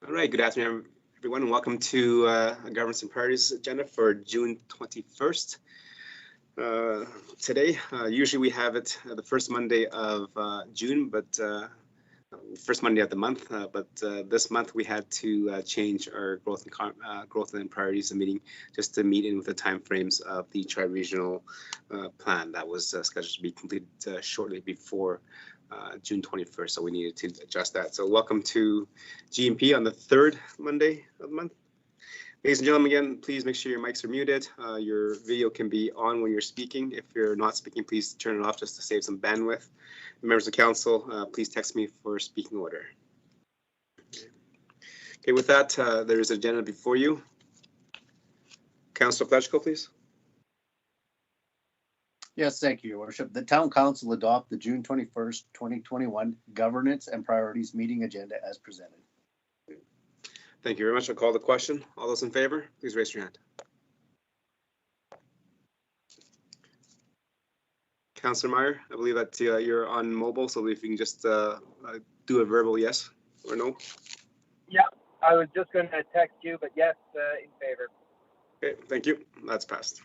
All right, good afternoon, everyone, and welcome to Governance and Priorities agenda for June 21st. Today, usually we have it the first Monday of June, but first Monday of the month. But this month we had to change our growth and priorities meeting just to meet in with the timeframes of the tri-regional plan that was scheduled to be completed shortly before June 21st, so we needed to adjust that. So welcome to GMP on the third Monday of the month. Ladies and gentlemen, again, please make sure your mics are muted. Your video can be on when you're speaking. If you're not speaking, please turn it off just to save some bandwidth. Members of council, please text me for speaking order. Okay, with that, there is an agenda before you. Councillor Fletchko, please. Yes, thank you, Your Worship. The Town Council adopt the June 21st, 2021 Governance and Priorities Meeting Agenda as presented. Thank you very much. I'll call the question. All those in favor, please raise your hand. Councillor Meyer, I believe that you're on mobile, so if you can just do a verbal yes or no. Yeah, I was just going to text you, but yes, in favor. Okay, thank you. That's passed.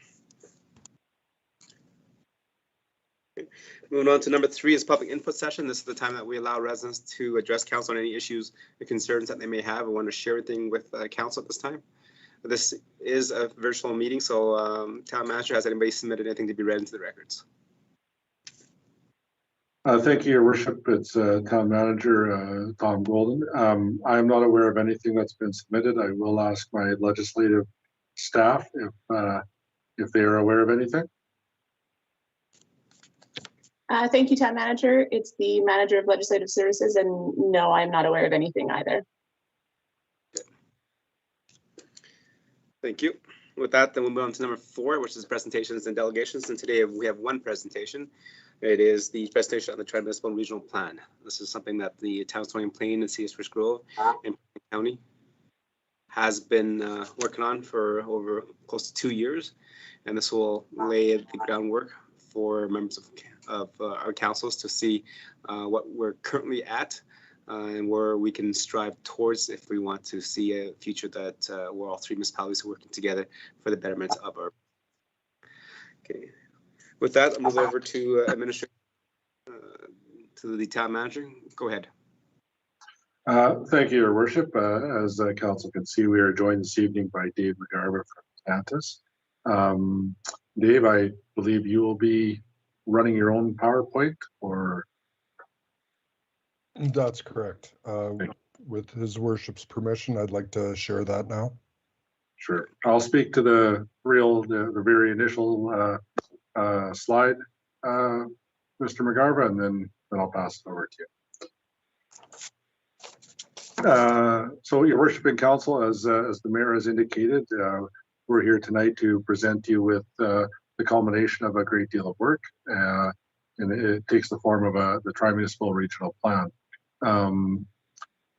Okay. Moving on to number 3 is public input session. This is the time that we allow residents to address council on any issues and concerns that they may have or want to share anything with council at this time. This is a virtual meeting, so Town Manager, has anybody submitted anything to be read into the records? Thank you, Your Worship. It's Town Manager Tom Golden. I'm not aware of anything that's been submitted. I will ask my legislative staff if they are aware of anything. Thank you, Town Manager. It's the Manager of Legislative Services, and no, I'm not aware of anything either. Thank you. With that, then we'll move on to number 4, which is presentations and delegations. And today we have one presentation. It is the presentation on the Tri-Municipal Regional Plan. This is something that the Town of Stony Plain and City of Spruce Grove and County has been working on for over close to 2 years. And this will lay the groundwork for members of our councils to see what we're currently at and where we can strive towards if we want to see a future that where all 3 municipalities are working together for the betterment of our. Okay, with that, I'll move over to administration to the Town Manager. Go ahead. Thank you, Your Worship. As the council can see, we are joined this evening by Dave McGarva from Tantas. Dave, I believe you will be running your own PowerPoint, or? That's correct. With His Worship's permission, I'd like to share that now. Sure. I'll speak to the very initial slide, Mr. McGarva, and then I'll pass it over to you. So, Your Worship in Council, as the Mayor has indicated, we're here tonight to present you with the culmination of a great deal of work, and it takes the form of the Tri-Municipal Regional Plan.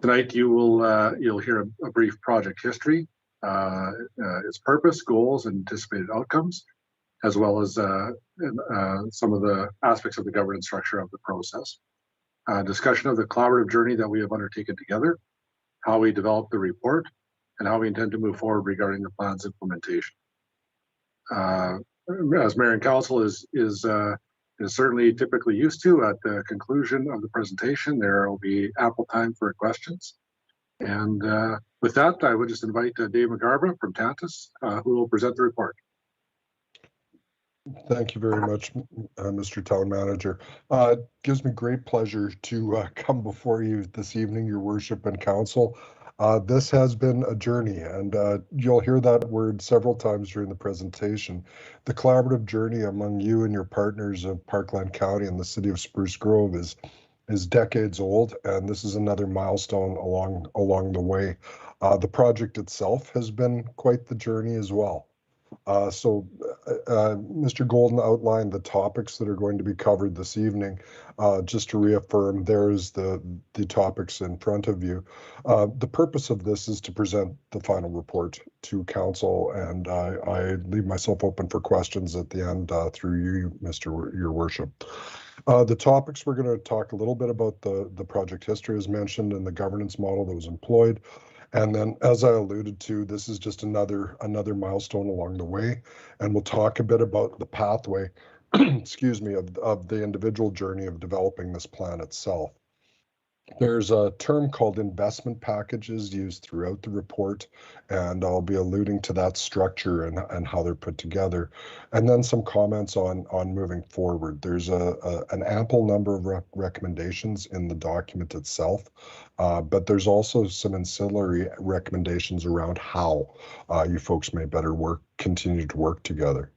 Tonight you'll hear a brief project history, its purpose, goals, and anticipated outcomes, as well as some of the aspects of the governance structure of the process. Discussion of the collaborative journey that we have undertaken together, how we developed the report, and how we intend to move forward regarding the plan's implementation. As Mayor and Council is certainly typically used to, at the conclusion of the presentation, there will be ample time for questions. And with that, I would just invite Dave McGarva from Tantas, who will present the report. Thank you very much, Mr. Town Manager. It gives me great pleasure to come before you this evening, Your Worship and Council. This has been a journey, and you'll hear that word several times during the presentation. The collaborative journey among you and your partners of Parkland County and the City of Spruce Grove is decades old, and this is another milestone along the way. The project itself has been quite the journey as well. Mr. Golden outlined the topics that are going to be covered this evening. Just to reaffirm, there's the topics in front of you. The purpose of this is to present the final report to council, and I leave myself open for questions at the end through you, Your Worship. The topics, we're going to talk a little bit about the project history as mentioned and the governance model that was employed. And then, as I alluded to, this is just another milestone along the way, and we'll talk a bit about the pathway, excuse me, of the individual journey of developing this plan itself. There's a term called investment packages used throughout the report, and I'll be alluding to that structure and how they're put together. And then some comments on moving forward. There's an ample number of recommendations in the document itself, but there's also some ancillary recommendations around how you folks may better continue to work together.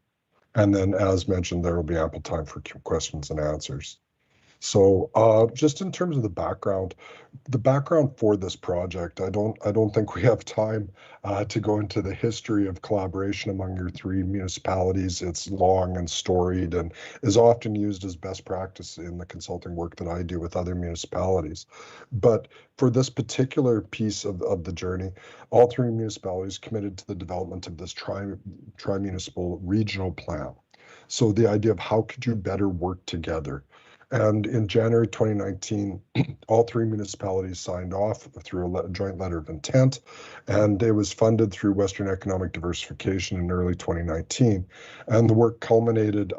And then, as mentioned, there will be ample time for questions and answers. So just in terms of the background for this project, I don't think we have time to go into the history of collaboration among your three municipalities. It's long and storied and is often used as best practice in the consulting work that I do with other municipalities. But for this particular piece of the journey, all three municipalities committed to the development of this tri-municipal regional plan. So the idea of how could you better work together. And in January 2019, all three municipalities signed off through a joint letter of intent, and it was funded through Western Economic Diversification in early 2019. And the work culminated,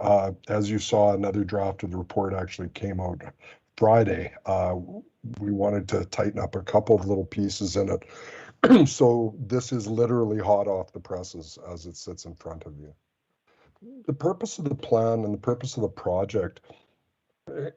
as you saw, another draft of the report actually came out Friday. We wanted to tighten up a couple of little pieces in it. So this is literally hot off the presses as it sits in front of you. The purpose of the plan and the purpose of the project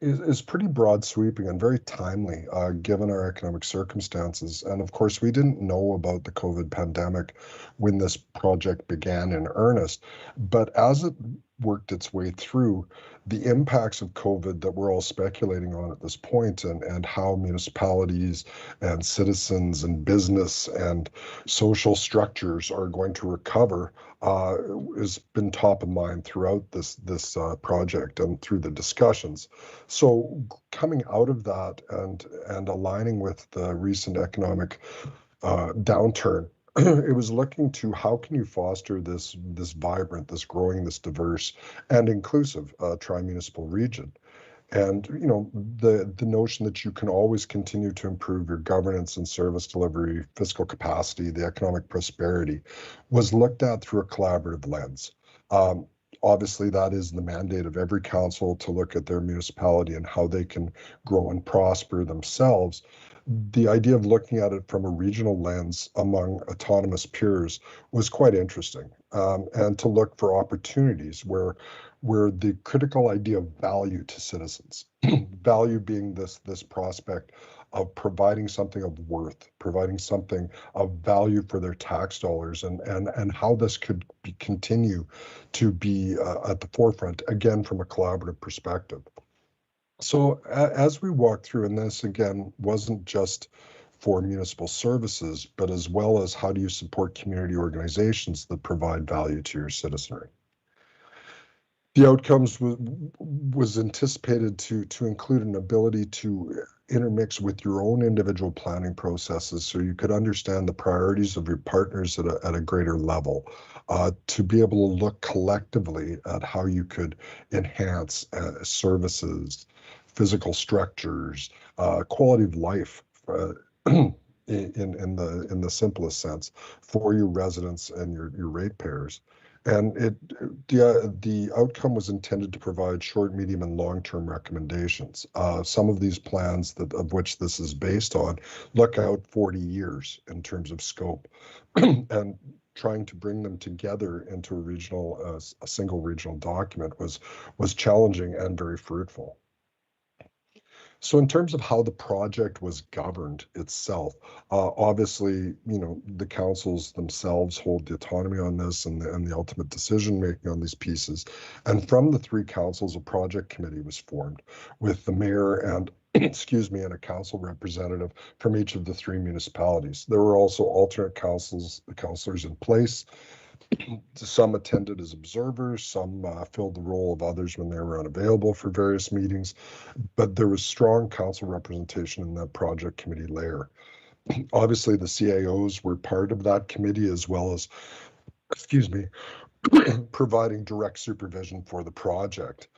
is pretty broad sweeping and very timely given our economic circumstances. And of course, we didn't know about the COVID pandemic when this project began in earnest. But as it worked its way through, the impacts of COVID that we're all speculating on at this point and how municipalities and citizens and business and social structures are going to recover has been top of mind throughout this project and through the discussions. So coming out of that and aligning with the recent economic downturn, it was looking to how can you foster this vibrant, this growing, this diverse and inclusive tri-municipal region. And the notion that you can always continue to improve your governance and service delivery, fiscal capacity, the economic prosperity was looked at through a collaborative lens. Obviously, that is the mandate of every council to look at their municipality and how they can grow and prosper themselves. The idea of looking at it from a regional lens among autonomous peers was quite interesting, and to look for opportunities where the critical idea of value to citizens, value being this prospect of providing something of worth, providing something of value for their tax dollars, and how this could continue to be at the forefront, again, from a collaborative perspective. So as we walk through, and this again wasn't just for municipal services, but as well as how do you support community organizations that provide value to your citizenry. The outcomes was anticipated to include an ability to intermix with your own individual planning processes so you could understand the priorities of your partners at a greater level, to be able to look collectively at how you could enhance services, physical structures, quality of life in the simplest sense for your residents and your ratepayers. And the outcome was intended to provide short, medium, and long-term recommendations. Some of these plans of which this is based on look out 40 years in terms of scope, and trying to bring them together into a single regional document was challenging and very fruitful. So in terms of how the project was governed itself, obviously, the councils themselves hold the autonomy on this and the ultimate decision making on these pieces. And from the three councils, a project committee was formed with the mayor and and a council representative from each of the three municipalities. There were also alternate councillors in place. Some attended as observers, some filled the role of others when they were unavailable for various meetings, but there was strong council representation in that project committee layer. Obviously, the CAOs were part of that committee as well as, providing direct supervision for the project.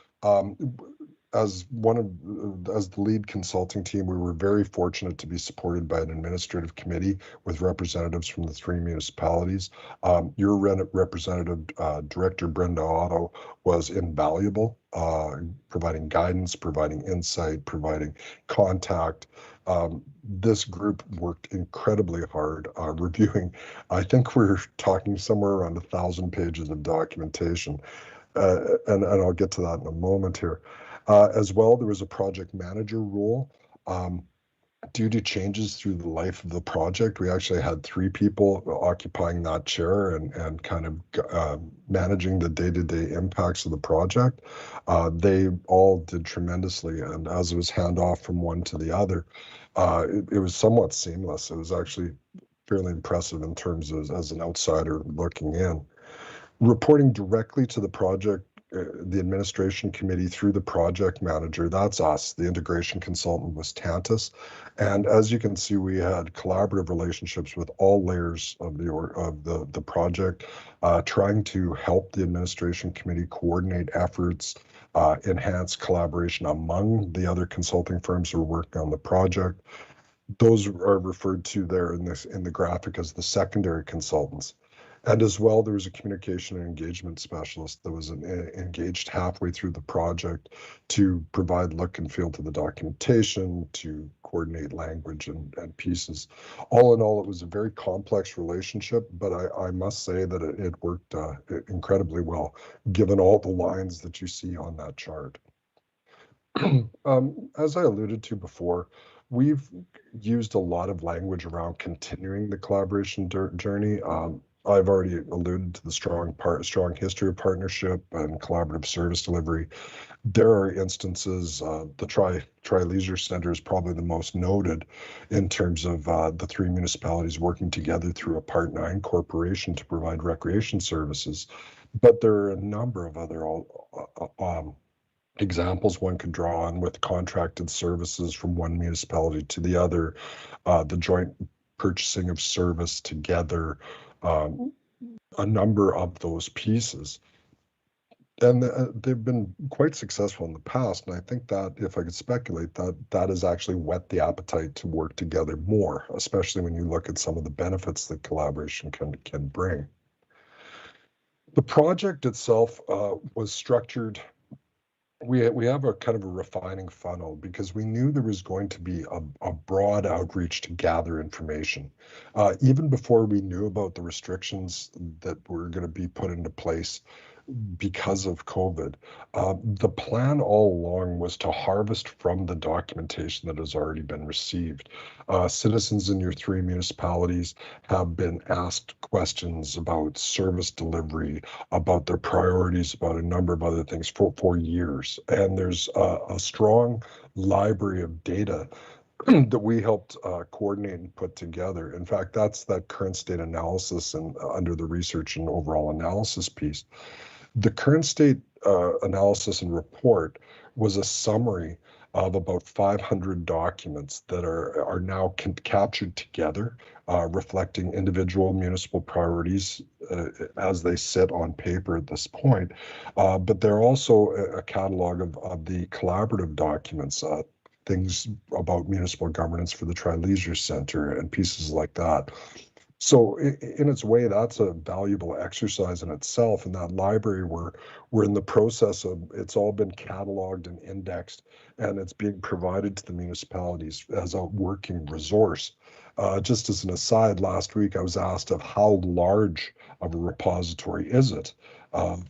as the lead consulting team, we were very fortunate to be supported by an administrative committee with representatives from the 3 municipalities. Your representative, Director Brenda Otto, was invaluable, providing guidance, providing insight, providing contact. This group worked incredibly hard, reviewing, I think we're talking somewhere around 1,000 pages of documentation. And I'll get to that in a moment here. As well, there was a project manager role. Due to changes through the life of the project, we actually had 3 people occupying that chair and kind of managing the day-to-day impacts of the project. They all did tremendously, and as it was handoff from one to the other, it was somewhat seamless. It was actually fairly impressive in terms of as an outsider looking in. Reporting directly to the project, the administration committee through the project manager, that's us. The integration consultant was Tantus. And as you can see, we had collaborative relationships with all layers of the project, trying to help the administration committee coordinate efforts, enhance collaboration among the other consulting firms who are working on the project. Those are referred to there in the graphic as the secondary consultants. And as well, there was a communication and engagement specialist that was engaged halfway through the project to provide look and feel to the documentation, to coordinate language and pieces. All in all, it was a very complex relationship, but I must say that it worked incredibly well, given all the lines that you see on that chart. As I alluded to before, we've used a lot of language around continuing the collaboration journey. I've already alluded to the strong history of partnership and collaborative service delivery. There are instances, the Tri-Leisure Center is probably the most noted in terms of the 3 municipalities working together through a Part 9 corporation to provide recreation services. But there are a number of other examples one could draw on with contracted services from one municipality to the other, the joint purchasing of service together, a number of those pieces. And they've been quite successful in the past. And I think that if I could speculate, that has actually whet the appetite to work together more, especially when you look at some of the benefits that collaboration can bring. The project itself was structured. We have a kind of a refining funnel because we knew there was going to be a broad outreach to gather information. Even before we knew about the restrictions that were going to be put into place because of COVID, the plan all along was to harvest from the documentation that has already been received. Citizens in your 3 municipalities have been asked questions about service delivery, about their priorities, about a number of other things for years. And there's a strong library of data that we helped coordinate and put together. In fact, that's that current state analysis and under the research and overall analysis piece. The current state analysis and report was a summary of about 500 documents that are now captured together, reflecting individual municipal priorities as they sit on paper at this point. But they're also a catalog of the collaborative documents, things about municipal governance for the Tri-Leisure Center and pieces like that. So in its way, that's a valuable exercise in itself. In that library, we're in the process of, it's all been cataloged and indexed, and it's being provided to the municipalities as a working resource. Just as an aside, last week I was asked of how large of a repository is it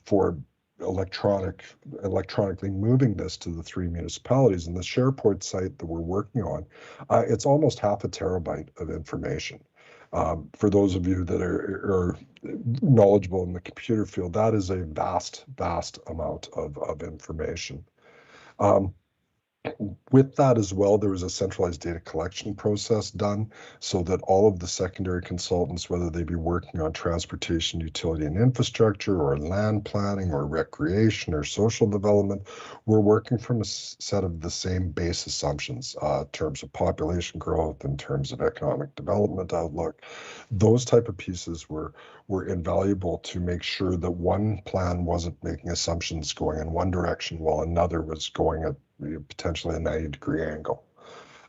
for electronically moving this to the 3 municipalities. And the SharePort site that we're working on, it's almost 0.5 terabyte of information. For those of you that are knowledgeable in the computer field, that is a vast amount of information. With that as well, there was a centralized data collection process done so that all of the secondary consultants, whether they be working on transportation, utility and infrastructure, or land planning, or recreation, or social development, were working from a set of the same base assumptions in terms of population growth, in terms of economic development outlook. Those type of pieces were were invaluable to make sure that one plan wasn't making assumptions going in one direction while another was going at potentially a 90-degree angle.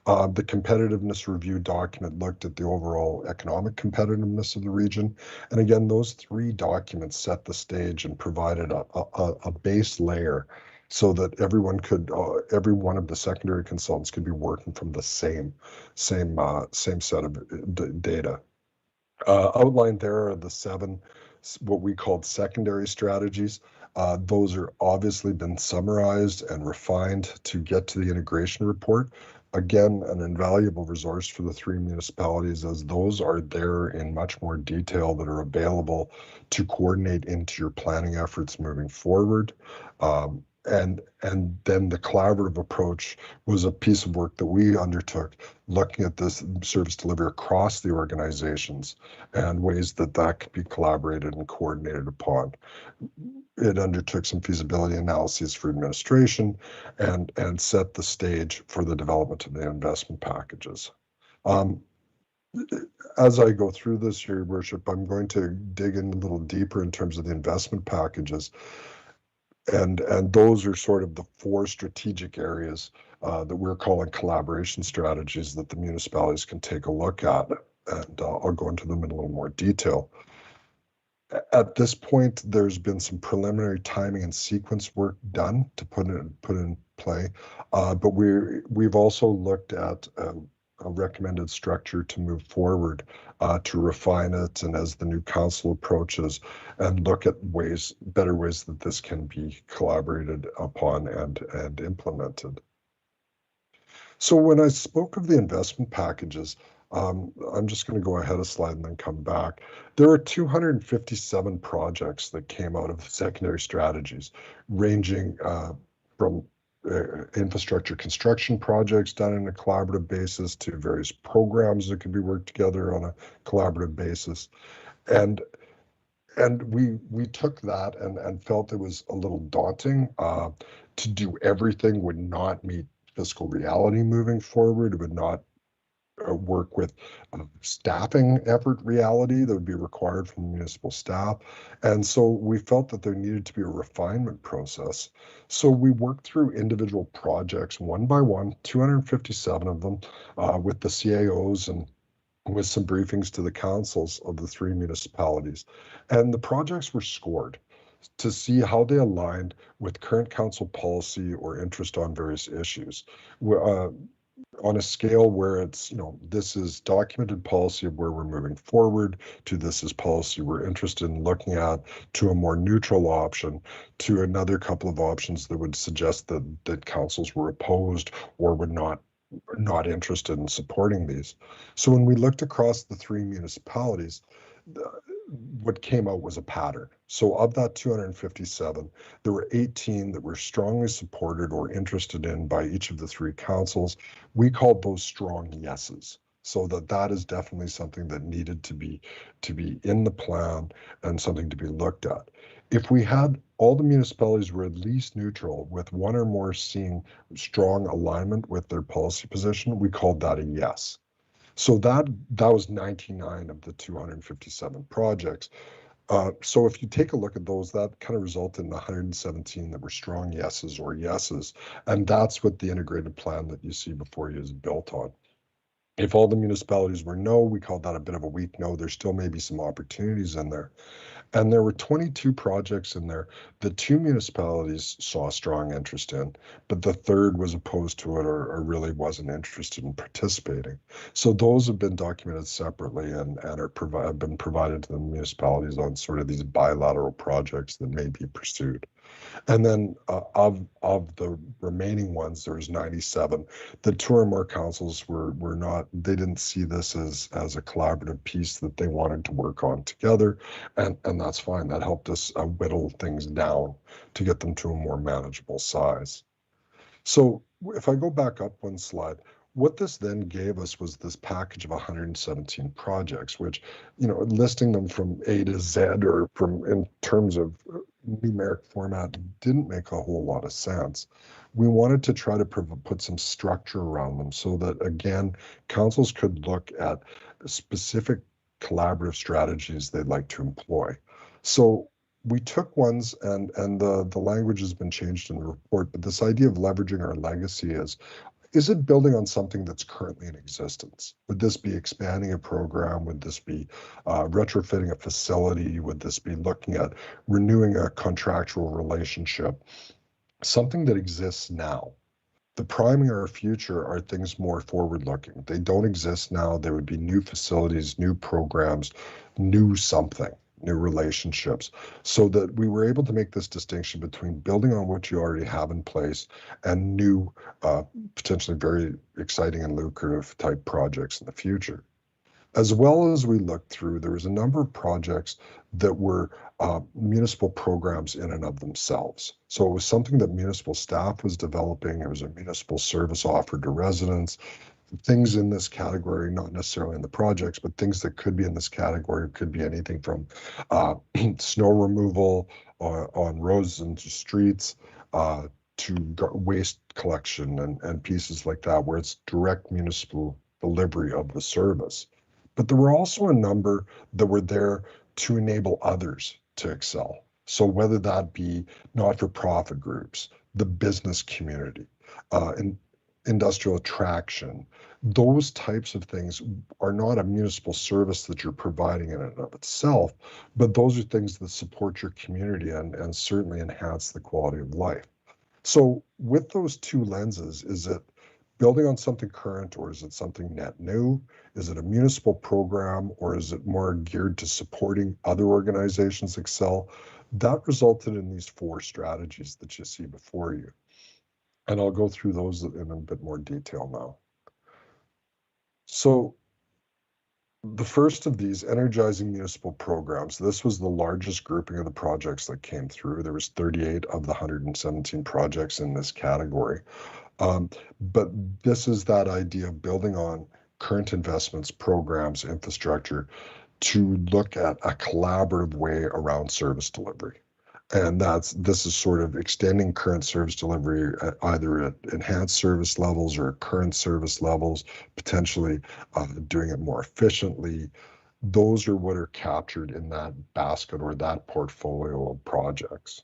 The competitiveness review document looked at the overall economic competitiveness of the region. And again, those three documents set the stage and provided a base layer so that everyone could, every one of the secondary consultants could be working from the same set of data. Outlined there are the 7, what we called secondary strategies. Those are obviously been summarized and refined to get to the integration report. Again, an invaluable resource for the 3 municipalities, as those are there in much more detail that are available to coordinate into your planning efforts moving forward. And then the collaborative approach was a piece of work that we undertook, looking at this service delivery across the organizations and ways that that could be collaborated and coordinated upon. It undertook some feasibility analyses for administration and set the stage for the development of the investment packages. As I go through this, Your Worship, I'm going to dig in a little deeper in terms of the investment packages. And those are sort of the 4 strategic areas that we're calling collaboration strategies that the municipalities can take a look at. And I'll go into them in a little more detail. At this point, there's been some preliminary timing and sequence work done to put in play, but we've also looked at a recommended structure to move forward, to refine it, and as the new council approaches, and look at better ways that this can be collaborated upon and implemented. So when I spoke of the investment packages, I'm just going to go ahead a slide and then come back. There are 257 projects that came out of the secondary strategies, ranging from infrastructure construction projects done on a collaborative basis to various programs that could be worked together on a collaborative basis. And we took that and felt it was a little daunting. To do everything would not meet fiscal reality moving forward. It would not work with staffing effort reality that would be required from the municipal staff. And so we felt that there needed to be a refinement process. So we worked through individual projects one by one, 257 of them, with the CAOs and with some briefings to the councils of the 3 municipalities. And the projects were scored to see how they aligned with current council policy or interest on various issues. On a scale where it's, this is documented policy of where we're moving forward, to this is policy we're interested in looking at, to a more neutral option, to another couple of options that would suggest that councils were opposed or were not interested in supporting these. So when we looked across the 3 municipalities, what came out was a pattern. So of that 257, there were 18 that were strongly supported or interested in by each of the 3 councils. We called those strong yeses. So that is definitely something that needed to be in the plan and something to be looked at. If we had all the municipalities were at least neutral, with one or more seeing strong alignment with their policy position, we called that a yes. So that was 99 of the 257 projects. So if you take a look at those, that kind of resulted in 117 that were strong yeses or yeses. And that's what the integrated plan that you see before you is built on. If all the municipalities were no, we called that a bit of a weak no. There still may be some opportunities in there. And there were 22 projects in there that 2 municipalities saw strong interest in, but the third was opposed to it or really wasn't interested in participating. So those have been documented separately and have been provided to the municipalities on sort of these bilateral projects that may be pursued. And then of the remaining ones, there was 97. The 2 or more councils were not, they didn't see this as a collaborative piece that they wanted to work on together. And that's fine. That helped us whittle things down to get them to a more manageable size. So if I go back up one slide, what this then gave us was this package of 117 projects, which, listing them from A to Z or in terms of numeric format didn't make a whole lot of sense. We wanted to try to put some structure around them so that, again, councils could look at specific collaborative strategies they'd like to employ. So we took ones, and the language has been changed in the report, but this idea of leveraging our legacy is it building on something that's currently in existence? Would this be expanding a program? Would this be retrofitting a facility? Would this be looking at renewing a contractual relationship? Something that exists now. The priming our future are things more forward-looking. They don't exist now. There would be new facilities, new programs, new something, new relationships, so that we were able to make this distinction between building on what you already have in place and new, potentially very exciting and lucrative type projects in the future. As well as we looked through, there was a number of projects that were municipal programs in and of themselves. So it was something that municipal staff was developing. It was a municipal service offered to residents. Things in this category, not necessarily in the projects, but things that could be in this category could be anything from snow removal on roads and streets to waste collection and pieces like that, where it's direct municipal delivery of the service. But there were also a number that were there to enable others to excel. So whether that be not-for-profit groups, the business community, industrial attraction, those types of things are not a municipal service that you're providing in and of itself, but those are things that support your community and certainly enhance the quality of life. So with those two lenses, is it building on something current, or is it something net new? Is it a municipal program, or is it more geared to supporting other organizations excel? That resulted in these 4 strategies that you see before you. And I'll go through those in a bit more detail now. So the first of these, energizing municipal programs, this was the largest grouping of the projects that came through. There was 38 of the 117 projects in this category. But this is that idea of building on current investments, programs, infrastructure to look at a collaborative way around service delivery. And this is sort of extending current service delivery either at enhanced service levels or current service levels, potentially doing it more efficiently. Those are what are captured in that basket or that portfolio of projects.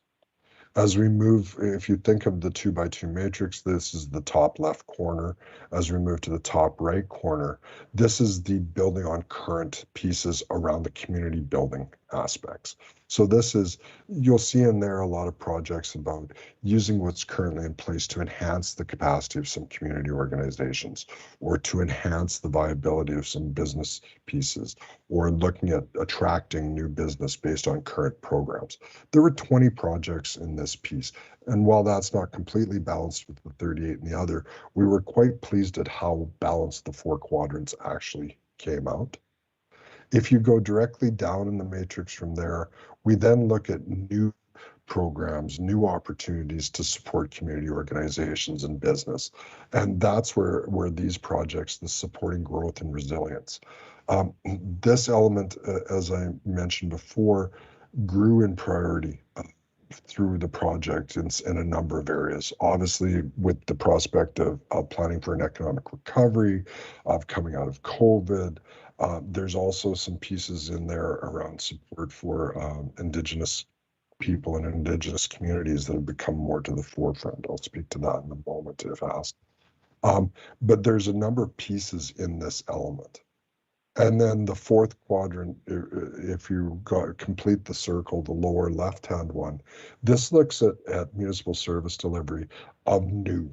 As we move, if you think of the 2x2 matrix, this is the top left corner. As we move to the top right corner, this is the building on current pieces around the community building aspects. So this is, you'll see in there a lot of projects about using what's currently in place to enhance the capacity of some community organizations, or to enhance the viability of some business pieces, or looking at attracting new business based on current programs. There were 20 projects in this piece. And while that's not completely balanced with the 38 in the other, we were quite pleased at how balanced the 4 quadrants actually came out. If you go directly down in the matrix from there, we then look at new programs, new opportunities to support community organizations and business. And that's where these projects, the supporting growth and resilience. This element, as I mentioned before, grew in priority through the project in a number of areas. Obviously, with the prospect of planning for an economic recovery, of coming out of COVID, there's also some pieces in there around support for Indigenous people and Indigenous communities that have become more to the forefront. I'll speak to that in a moment if asked. But there's a number of pieces in this element. And then the 4th quadrant, if you complete the circle, the lower left-hand one, this looks at municipal service delivery of new.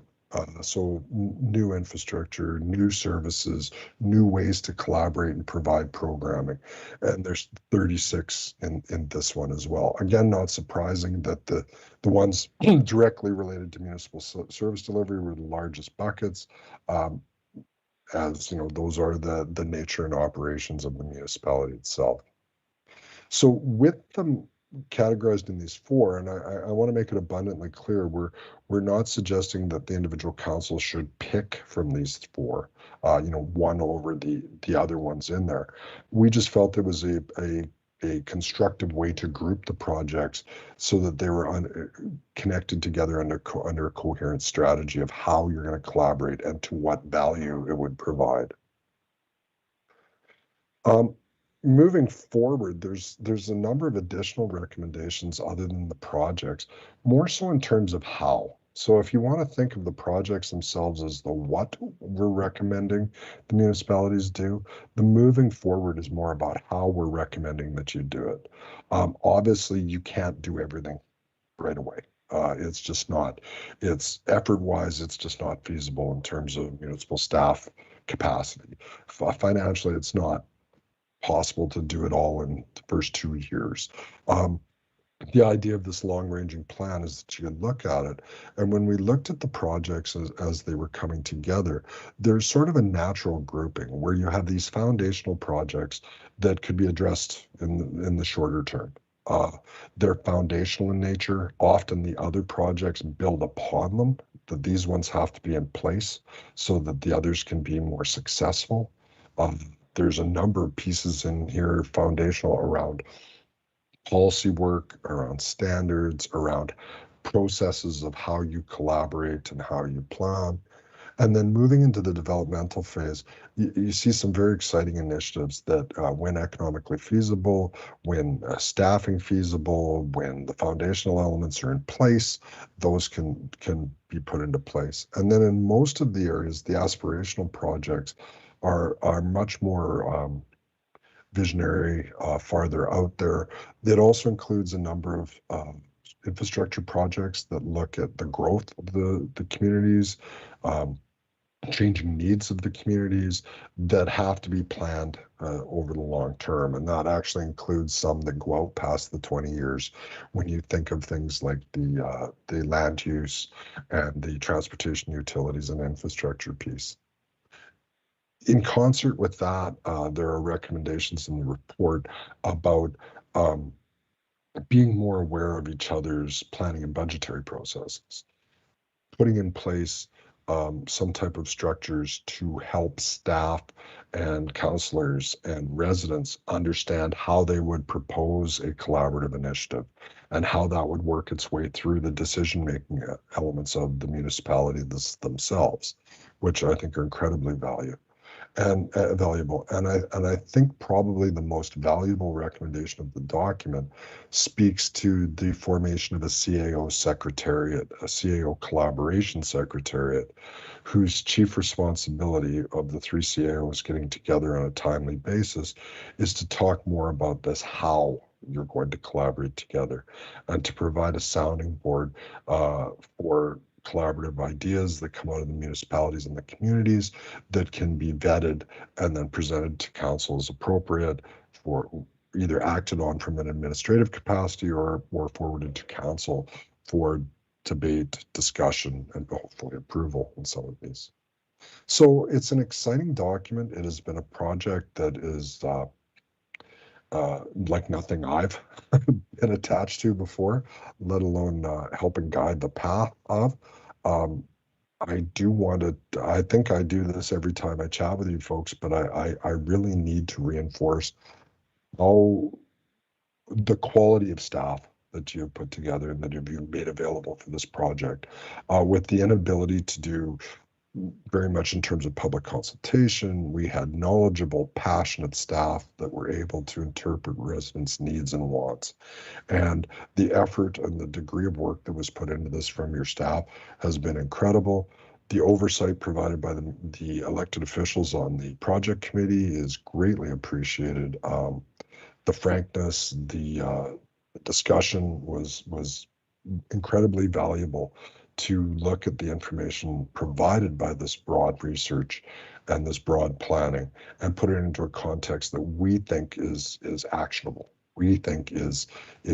So new infrastructure, new services, new ways to collaborate and provide programming. And there's 36 in this one as well. Again, not surprising that the ones directly related to municipal service delivery were the largest buckets. As you know, those are the nature and operations of the municipality itself. So with them categorized in these 4, and I want to make it abundantly clear, we're not suggesting that the individual council should pick from these 4, one over the other ones in there. We just felt there was a constructive way to group the projects so that they were connected together under a coherent strategy of how you're going to collaborate and to what value it would provide. moving forward, there's a number of additional recommendations other than the projects, more so in terms of how. So if you want to think of the projects themselves as the what we're recommending the municipalities do, the moving forward is more about how we're recommending that you do it. Obviously, you can't do everything right away. It's just not, it's effort-wise, it's just not feasible in terms of municipal staff capacity. Financially, it's not possible to do it all in the first 2 years. The idea of this long-ranging plan is that you can look at it. And when we looked at the projects as they were coming together, there's sort of a natural grouping where you have these foundational projects that could be addressed in the shorter term. They're foundational in nature. Often the other projects build upon them, that these ones have to be in place so that the others can be more successful. There's a number of pieces in here foundational around policy work, around standards, around processes of how you collaborate and how you plan. And then moving into the developmental phase, you see some very exciting initiatives that when economically feasible, when staffing feasible, when the foundational elements are in place, those can be put into place. And then in most of the areas, the aspirational projects are much more visionary, farther out there. It also includes a number of infrastructure projects that look at the growth of the communities, changing needs of the communities that have to be planned over the long term. And that actually includes some that go out past the 20 years when you think of things like the land use and the transportation utilities and infrastructure piece. In concert with that, there are recommendations in the report about being more aware of each other's planning and budgetary processes, putting in place some type of structures to help staff and councillors and residents understand how they would propose a collaborative initiative and how that would work its way through the decision-making elements of the municipality themselves, which I think are incredibly valuable. And I think probably the most valuable recommendation of the document speaks to the formation of a CAO secretariat, a CAO collaboration secretariat, whose chief responsibility of the three CAOs getting together on a timely basis is to talk more about this, how you're going to collaborate together, and to provide a sounding board for collaborative ideas that come out of the municipalities and the communities that can be vetted and then presented to council as appropriate for either acted on from an administrative capacity or forwarded to council for debate, discussion, and hopefully approval in some of these. So it's an exciting document. It has been a project that is like nothing I've been attached to before, let alone helping guide the path of. I do want to, I think I do this every time I chat with you folks, but I really need to reinforce how the quality of staff that you've put together and that you've made available for this project, with the inability to do very much in terms of public consultation. We had knowledgeable, passionate staff that were able to interpret residents' needs and wants. And the effort and the degree of work that was put into this from your staff has been incredible. The oversight provided by the elected officials on the project committee is greatly appreciated. The frankness, the discussion was incredibly valuable to look at the information provided by this broad research and this broad planning and put it into a context that we think is actionable, we think is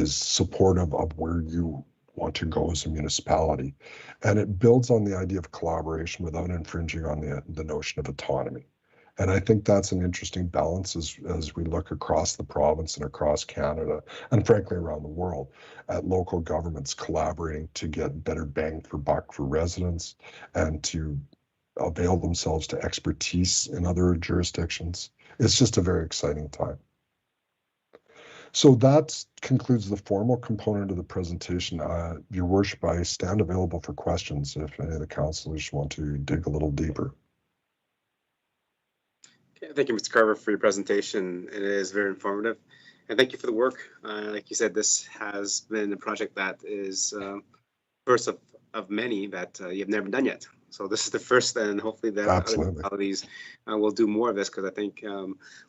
supportive of where you want to go as a municipality. And it builds on the idea of collaboration without infringing on the notion of autonomy. And I think that's an interesting balance as we look across the province and across Canada, and frankly around the world, at local governments collaborating to get better bang for buck for residents and to avail themselves to expertise in other jurisdictions. It's just a very exciting time. So that concludes the formal component of the presentation. Your Worship, I stand available for questions if any of the councillors want to dig a little deeper. Okay, thank you, Mr. Carver, for your presentation. It is very informative. And thank you for the work. Like you said, this has been a project that is first of many that you've never done yet. So this is the first, and hopefully that other municipalities will do more of this, because I think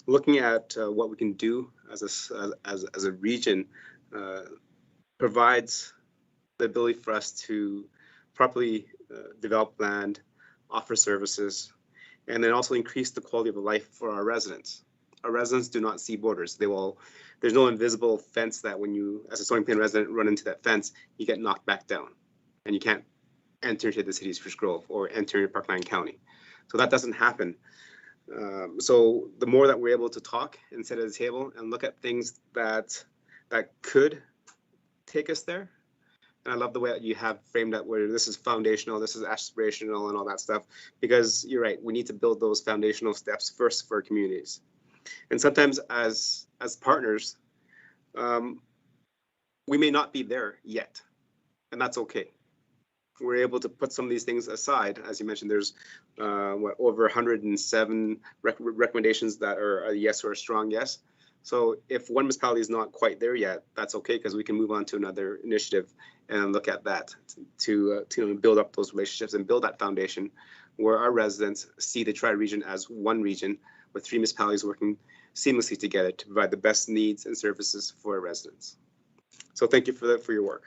looking at what we can do as a region provides the ability for us to properly develop land, offer services, and then also increase the quality of life for our residents. Our residents do not see borders. There's no invisible fence that when you, as a Stony Plain resident, run into that fence, you get knocked back down, and you can't enter into the city of Spruce Grove or enter into Parkland County. So that doesn't happen. So the more that we're able to talk and sit at the table and look at things that could take us there. And I love the way that you have framed up where this is foundational, this is aspirational and all that stuff, because you're right, we need to build those foundational steps first for our communities. And sometimes as partners, we may not be there yet, and that's okay. We're able to put some of these things aside. As you mentioned, there's over 107 recommendations that are a yes or a strong yes. So if one municipality is not quite there yet, that's okay, because we can move on to another initiative and look at that to build up those relationships and build that foundation where our residents see the tri-region as one region with 3 municipalities working seamlessly together to provide the best needs and services for our residents. So thank you for your work.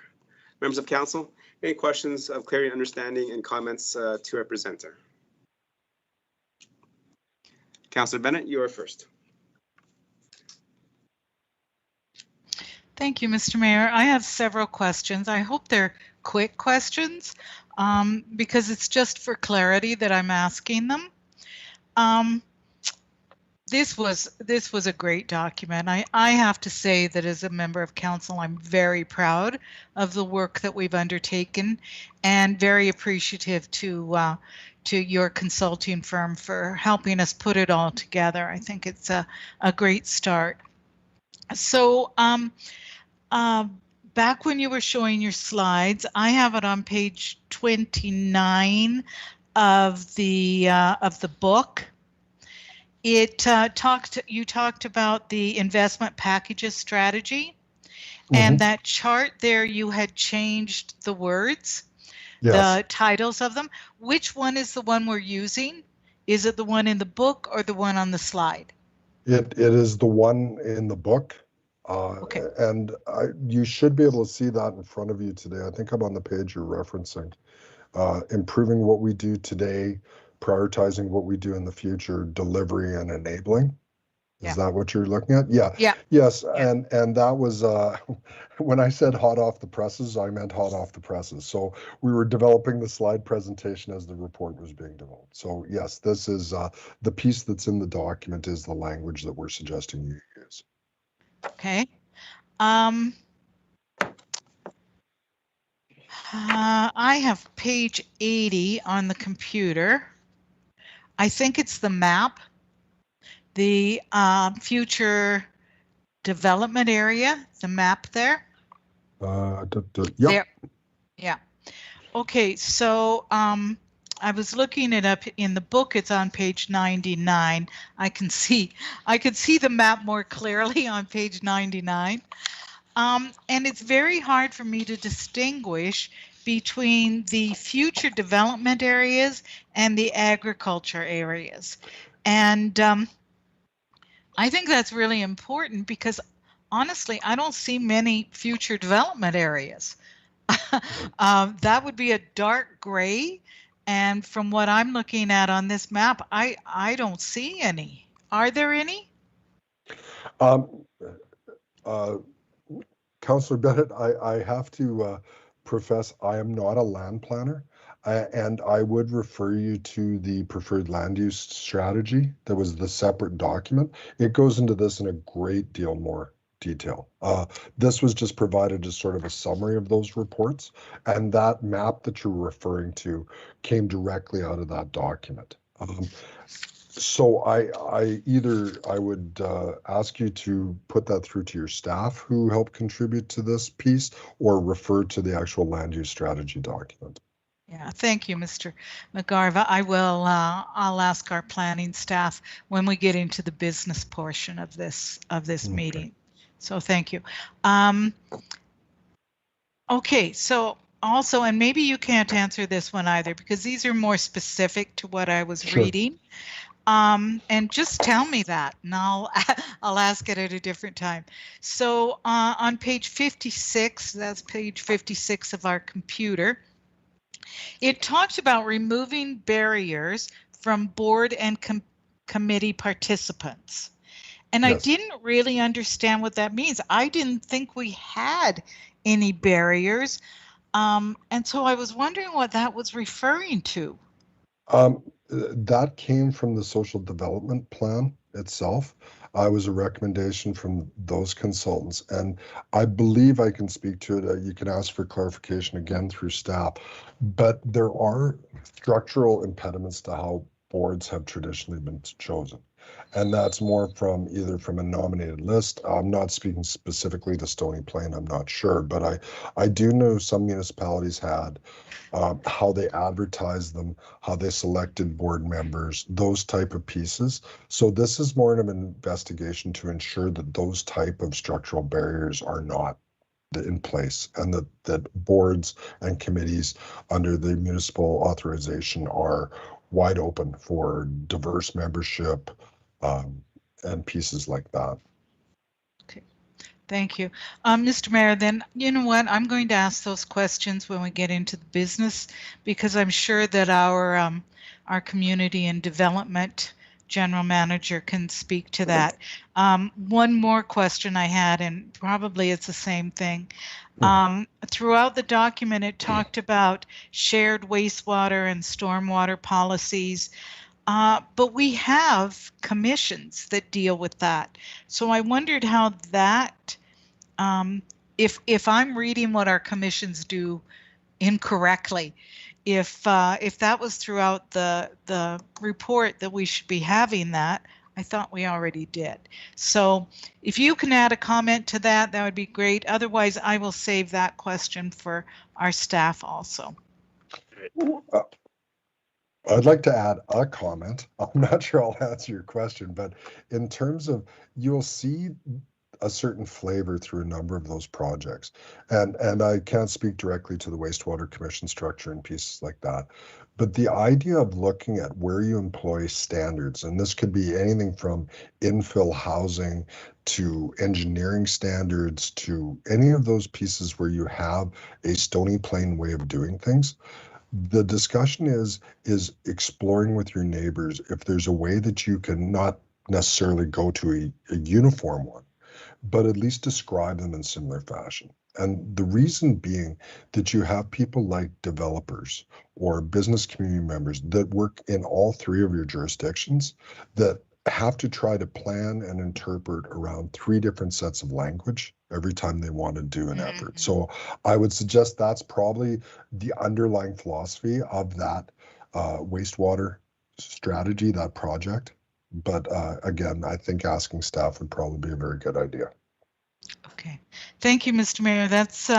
Members of council, any questions of clarity, understanding, and comments to our presenter? Councillor Bennett, you are first. Thank you, Mr. Mayor. I have several questions. I hope they're quick questions because it's just for clarity that I'm asking them. This was a great document. I have to say that as a member of council, I'm very proud of the work that we've undertaken and very appreciative to your consulting firm for helping us put it all together. I think it's a great start. So back when you were showing your slides, I have it on page 29 of the book. You talked about the investment packages strategy, and that chart there, you had changed the words, the titles of them. Which one is the one we're using? Is it the one in the book or the one on the slide? It is the one in the book. Okay. And you should be able to see that in front of you today. I think I'm on the page you're referencing. Improving what we do today, prioritizing what we do in the future, delivery and enabling. Is that what you're looking at? Yeah. Yes. Yeah. And that was when I said hot off the presses, I meant hot off the presses. So we were developing the slide presentation as the report was being developed. So yes, this is the piece that's in the document is the language that we're suggesting you use. Okay. I have page 80 on the computer. I think it's the map, the future development area, the map there. Yep. Yeah. Okay, so I was looking it up in the book. It's on page 99. I can see the map more clearly on page 99. And it's very hard for me to distinguish between the future development areas and the agriculture areas. And I think that's really important because honestly, I don't see many future development areas. That would be a dark gray. And from what I'm looking at on this map, I don't see any. Are there any? Councillor Bennett, I have to profess I am not a land planner, and I would refer you to the preferred land use strategy. That was the separate document. It goes into this in a great deal more detail. This was just provided as sort of a summary of those reports, and that map that you're referring to came directly out of that document. So I would ask you to put that through to your staff who helped contribute to this piece, or refer to the actual land use strategy document. Yeah, thank you, Mr. McGarva. I'll ask our planning staff when we get into the business portion of this Okay. meeting. So thank you. Okay, so also, and maybe you can't answer this one either because these are more specific to what I was Sure. reading. And just tell me that, and I'll I'll ask it at a different time. So on page 56, that's page 56 of our computer, it talks about removing barriers from board and committee participants. And I Yes. didn't really understand what that means. I didn't think we had any barriers. And so I was wondering what that was referring to. That came from the social development plan itself. I was a recommendation from those consultants, and I believe I can speak to it. You can ask for clarification again through staff, but there are structural impediments to how boards have traditionally been chosen. And that's more from either from a nominated list. I'm not speaking specifically to Stony Plain, I'm not sure, but I do know some municipalities had how they advertised them, how they selected board members, those type of pieces. So this is more of an investigation to ensure that those type of structural barriers are not in place, and that boards and committees under the municipal authorization are wide open for diverse membership and pieces like that. Thank you. Mr. Mayor, then, you know what, I'm going to ask those questions when we get into the business, because I'm sure that our community and development general manager can speak to that. One more question I had, and probably it's the same thing. Throughout the document, it talked about shared wastewater and stormwater policies. But we have commissions that deal with that. So I wondered how that, if I'm reading what our commissions do incorrectly, if that was throughout the report that we should be having that. I thought we already did. So if you can add a comment to that, that would be great. Otherwise, I will save that question for our staff also. I'd like to add a comment. I'm not sure I'll answer your question, but in terms of, you'll see a certain flavor through a number of those projects. And I can't speak directly to the wastewater commission structure and pieces like that. But the idea of looking at where you employ standards, and this could be anything from infill housing to engineering standards to any of those pieces where you have a Stony Plain way of doing things. The discussion is exploring with your neighbors if there's a way that you can not necessarily go to a uniform one, but at least describe them in similar fashion. And the reason being that you have people like developers or business community members that work in all three of your jurisdictions that have to try to plan and interpret around three different sets of language every time they want to do an effort. So I would suggest that's probably the underlying philosophy of that wastewater strategy, that project. But again, I think asking staff would probably be a very good idea. Okay, thank you, Mr. Mayor. That's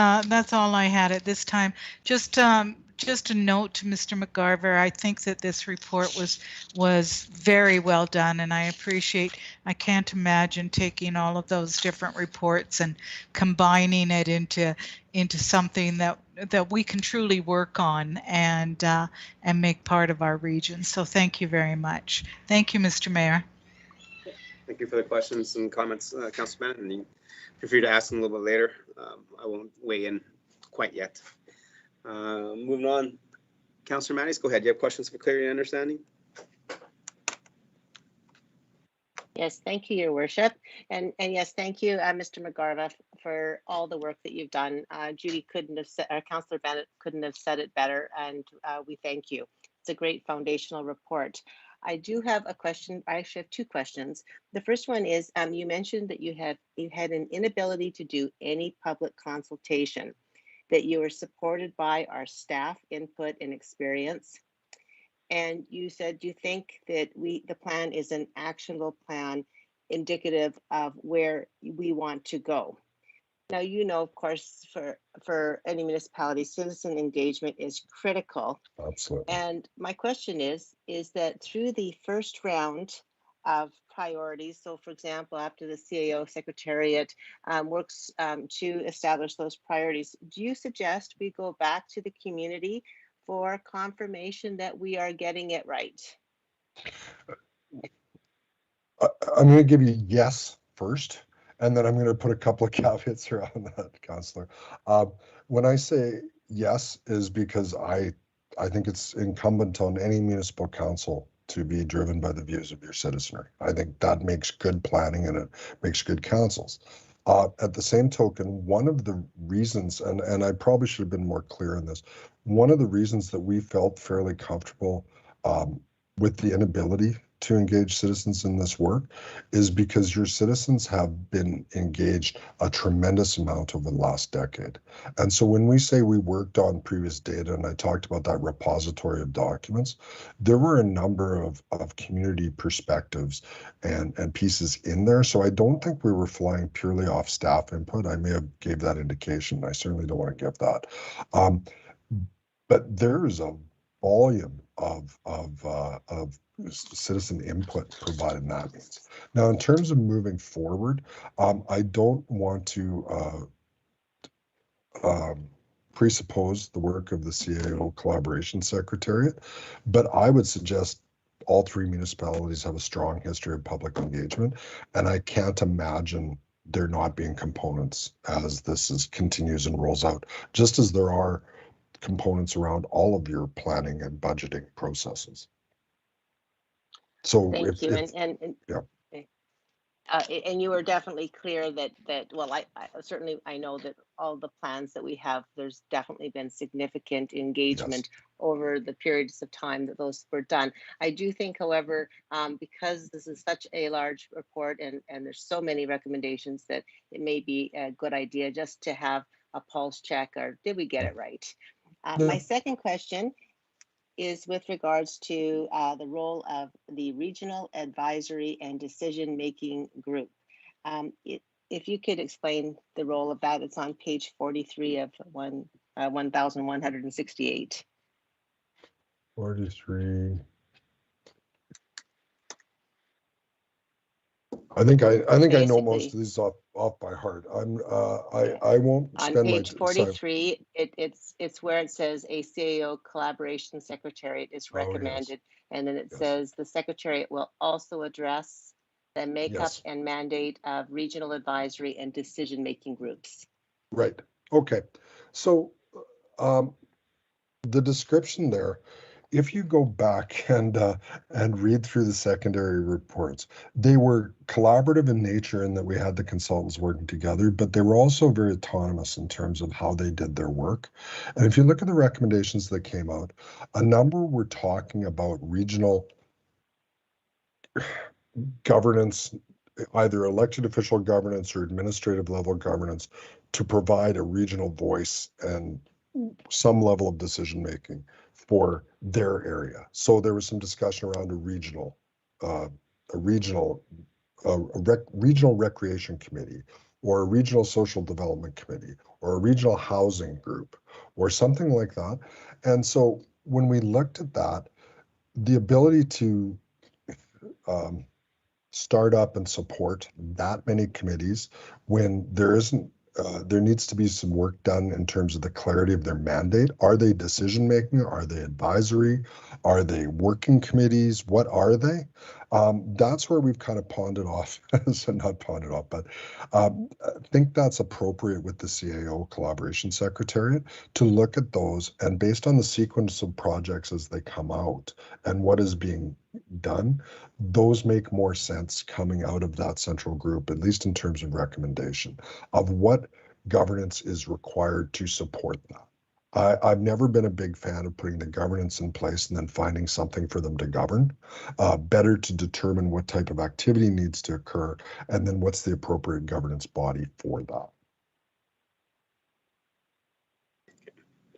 all I had at this time. Just a note to Mr. McGarver. I think that this report was very well done, and I appreciate. I can't imagine taking all of those different reports and combining it into something that we can truly work on and make part of our region. So thank you very much. Thank you, Mr. Mayor. Thank you for the questions and comments, Councilor Bennett, and feel free to ask them a little bit later. I won't weigh in quite yet. Moving on, Councilor Mattis, go ahead. Do you have questions for clarity and understanding? Yes, thank you, Your Worship. And yes, thank you, Mr. McGarva, for all the work that you've done. Judy couldn't have said, Councillor Bennett couldn't have said it better, and we thank you. It's a great foundational report. I do have a question. I actually have two questions. The first one is, you mentioned that you had an inability to do any public consultation, that you were supported by our staff input and experience. And you said you think that the plan is an actionable plan indicative of where we want to go. Now, you know, of course, for any municipality, citizen engagement is critical. Absolutely. And my question is that through the first round of priorities, so for example, after the CAO Secretariat works to establish those priorities, do you suggest we go back to the community for confirmation that we are getting it right? I'm going to give you yes first, and then I'm going to put a couple of caveats around that, Councillor. When I say yes, is because I think it's incumbent on any municipal council to be driven by the views of your citizenry. I think that makes good planning and it makes good councils. At the same token, one of the reasons, and I probably should have been more clear in this, one of the reasons that we felt fairly comfortable with the inability to engage citizens in this work is because your citizens have been engaged a tremendous amount over the last decade. And so when we say we worked on previous data, and I talked about that repository of documents, there were a number of community perspectives and pieces in there. So I don't think we were flying purely off staff input. I may have gave that indication. I certainly don't want to give that. But there is a volume of citizen input provided in that means. Now, in terms of moving forward, I don't want to presuppose the work of the CAO Collaboration Secretariat, but I would suggest all three municipalities have a strong history of public engagement, and I can't imagine there not being components as this continues and rolls out, just as there are components around all of your planning and budgeting processes. So Thank you. Yeah. And you were definitely clear that well, I certainly know that all the plans that we have, there's definitely been significant engagement over the periods of time that those were done. I do think, however, because this is such a large report and there's so many recommendations, that it may be a good idea just to have a pulse check, or did we get it right? My second question is with regards to the role of the Regional Advisory and Decision-Making Group. If you could explain the role of that, it's on page 43 of 1168. 43. I think I know most of these off by heart. I won't spend on page 43. It's where it says a CAO Collaboration Secretariat is recommended, and then it says the Secretariat will also address the makeup and mandate of regional advisory and decision-making groups. Right. Okay. So the description there, if you go back and read through the secondary reports, they were collaborative in nature in that we had the consultants working together, but they were also very autonomous in terms of how they did their work. And if you look at the recommendations that came out, a number were talking about regional governance, either elected official governance or administrative level governance, to provide a regional voice and some level of decision making for their area. So there was some discussion around a regional recreation committee, or a regional social development committee, or a regional housing group, or something like that. And so when we looked at that, the ability to start up and support that many committees when there isn't there needs to be some work done in terms of the clarity of their mandate. Are they decision making? Are they advisory? Are they working committees? What are they? That's where we've kind of pawned it off. So not pawned it off, but I think that's appropriate with the CAO Collaboration Secretariat to look at those, and based on the sequence of projects as they come out and what is being done, those make more sense coming out of that central group, at least in terms of recommendation of what governance is required to support that. I've never been a big fan of putting the governance in place and then finding something for them to govern. Better to determine what type of activity needs to occur and then what's the appropriate governance body for that.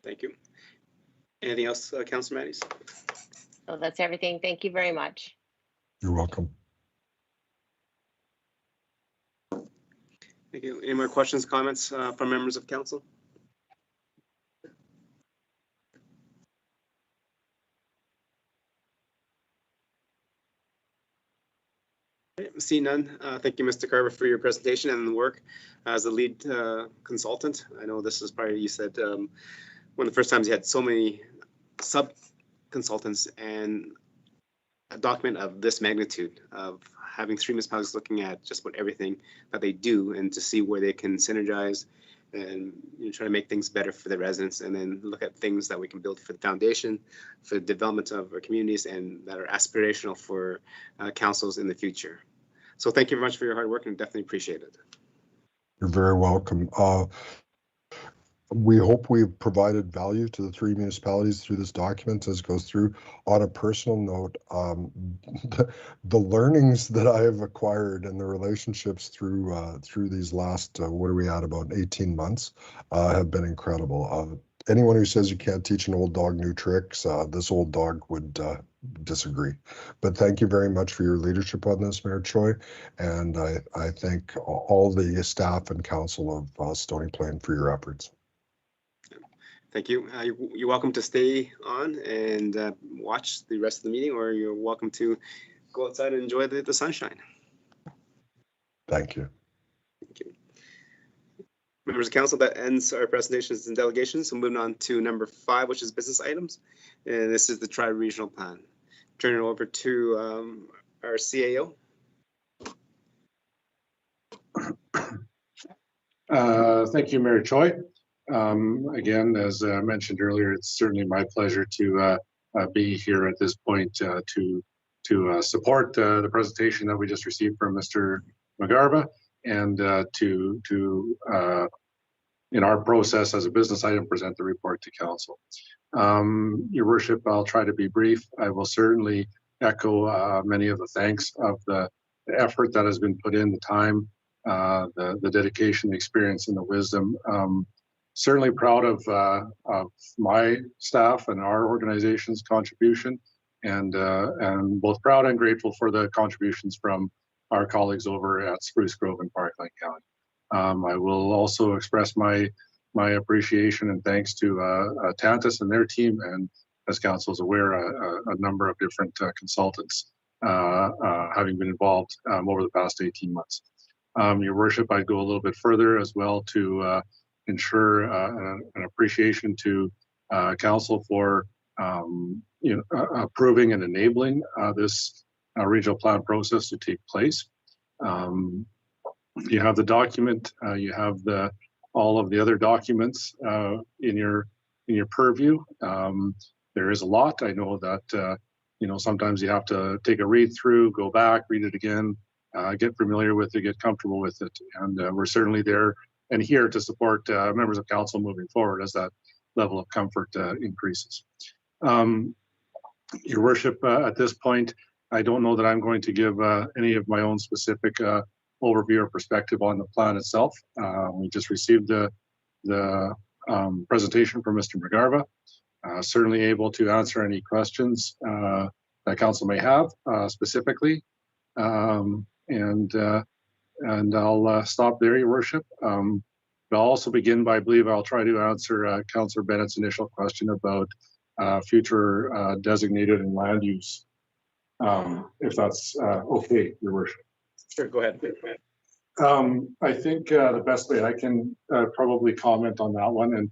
Thank you. Anything else, Councillor Mattis? So that's everything. Thank you very much. You're welcome. Thank you. Any more questions, comments from members of council? See none. Thank you, Mr. Carver, for your presentation and the work as the lead consultant. I know this is probably, you said, one of the first times you had so many sub consultants and a document of this magnitude of having 3 municipalities looking at just about everything that they do and to see where they can synergize and try to make things better for the residents, and then look at things that we can build for the foundation, for the development of our communities, and that are aspirational for councils in the future. So thank you very much for your hard work, and definitely appreciate it. You're very welcome. We hope we've provided value to the 3 municipalities through this document as it goes through. On a personal note, the learnings that I have acquired and the relationships through these last, what are we at, about 18 months, have been incredible. Anyone who says you can't teach an old dog new tricks, this old dog would disagree. But thank you very much for your leadership on this, Mayor Choi, and I thank all the staff and council of Stony Plain for your efforts. Thank you. You're welcome to stay on and watch the rest of the meeting, or you're welcome to go outside and enjoy the sunshine. Thank you. Thank you. Members of council, that ends our presentations and delegations. So moving on to number 5, which is business items. And this is the tri-regional plan. Turn it over to our CAO. Thank you, Mayor Choi. Again, as mentioned earlier, it's certainly my pleasure to be here at this point to support the presentation that we just received from Mr. McGarva, and to in our process as a business item, present the report to council. Your worship, I'll try to be brief. I will certainly echo many of the thanks of the effort that has been put in, the time, the dedication, the experience, and the wisdom. Certainly proud of my staff and our organization's contribution, and both proud and grateful for the contributions from our colleagues over at Spruce Grove and Parkland County. I will also express my appreciation and thanks to Tantus and their team, and as council is aware, a number of different consultants having been involved over the past 18 months. Your worship, I'd go a little bit further as well to ensure an appreciation to council for approving and enabling this regional plan process to take place. You have the document, you have all of the other documents in your purview. There is a lot. I know that sometimes you have to take a read through, go back, read it again, get familiar with it, get comfortable with it, and we're certainly there and here to support members of council moving forward as that level of comfort increases. Your worship, at this point, I don't know that I'm going to give any of my own specific overview or perspective on the plan itself. We just received the presentation from Mr. McGarva. Certainly able to answer any questions that council may have specifically. And I'll stop there, your worship. I'll also begin by, I believe I'll try to answer Councillor Bennett's initial question about future designated and land use, if that's okay, your worship. Sure, go ahead. I think the best way I can probably comment on that one, and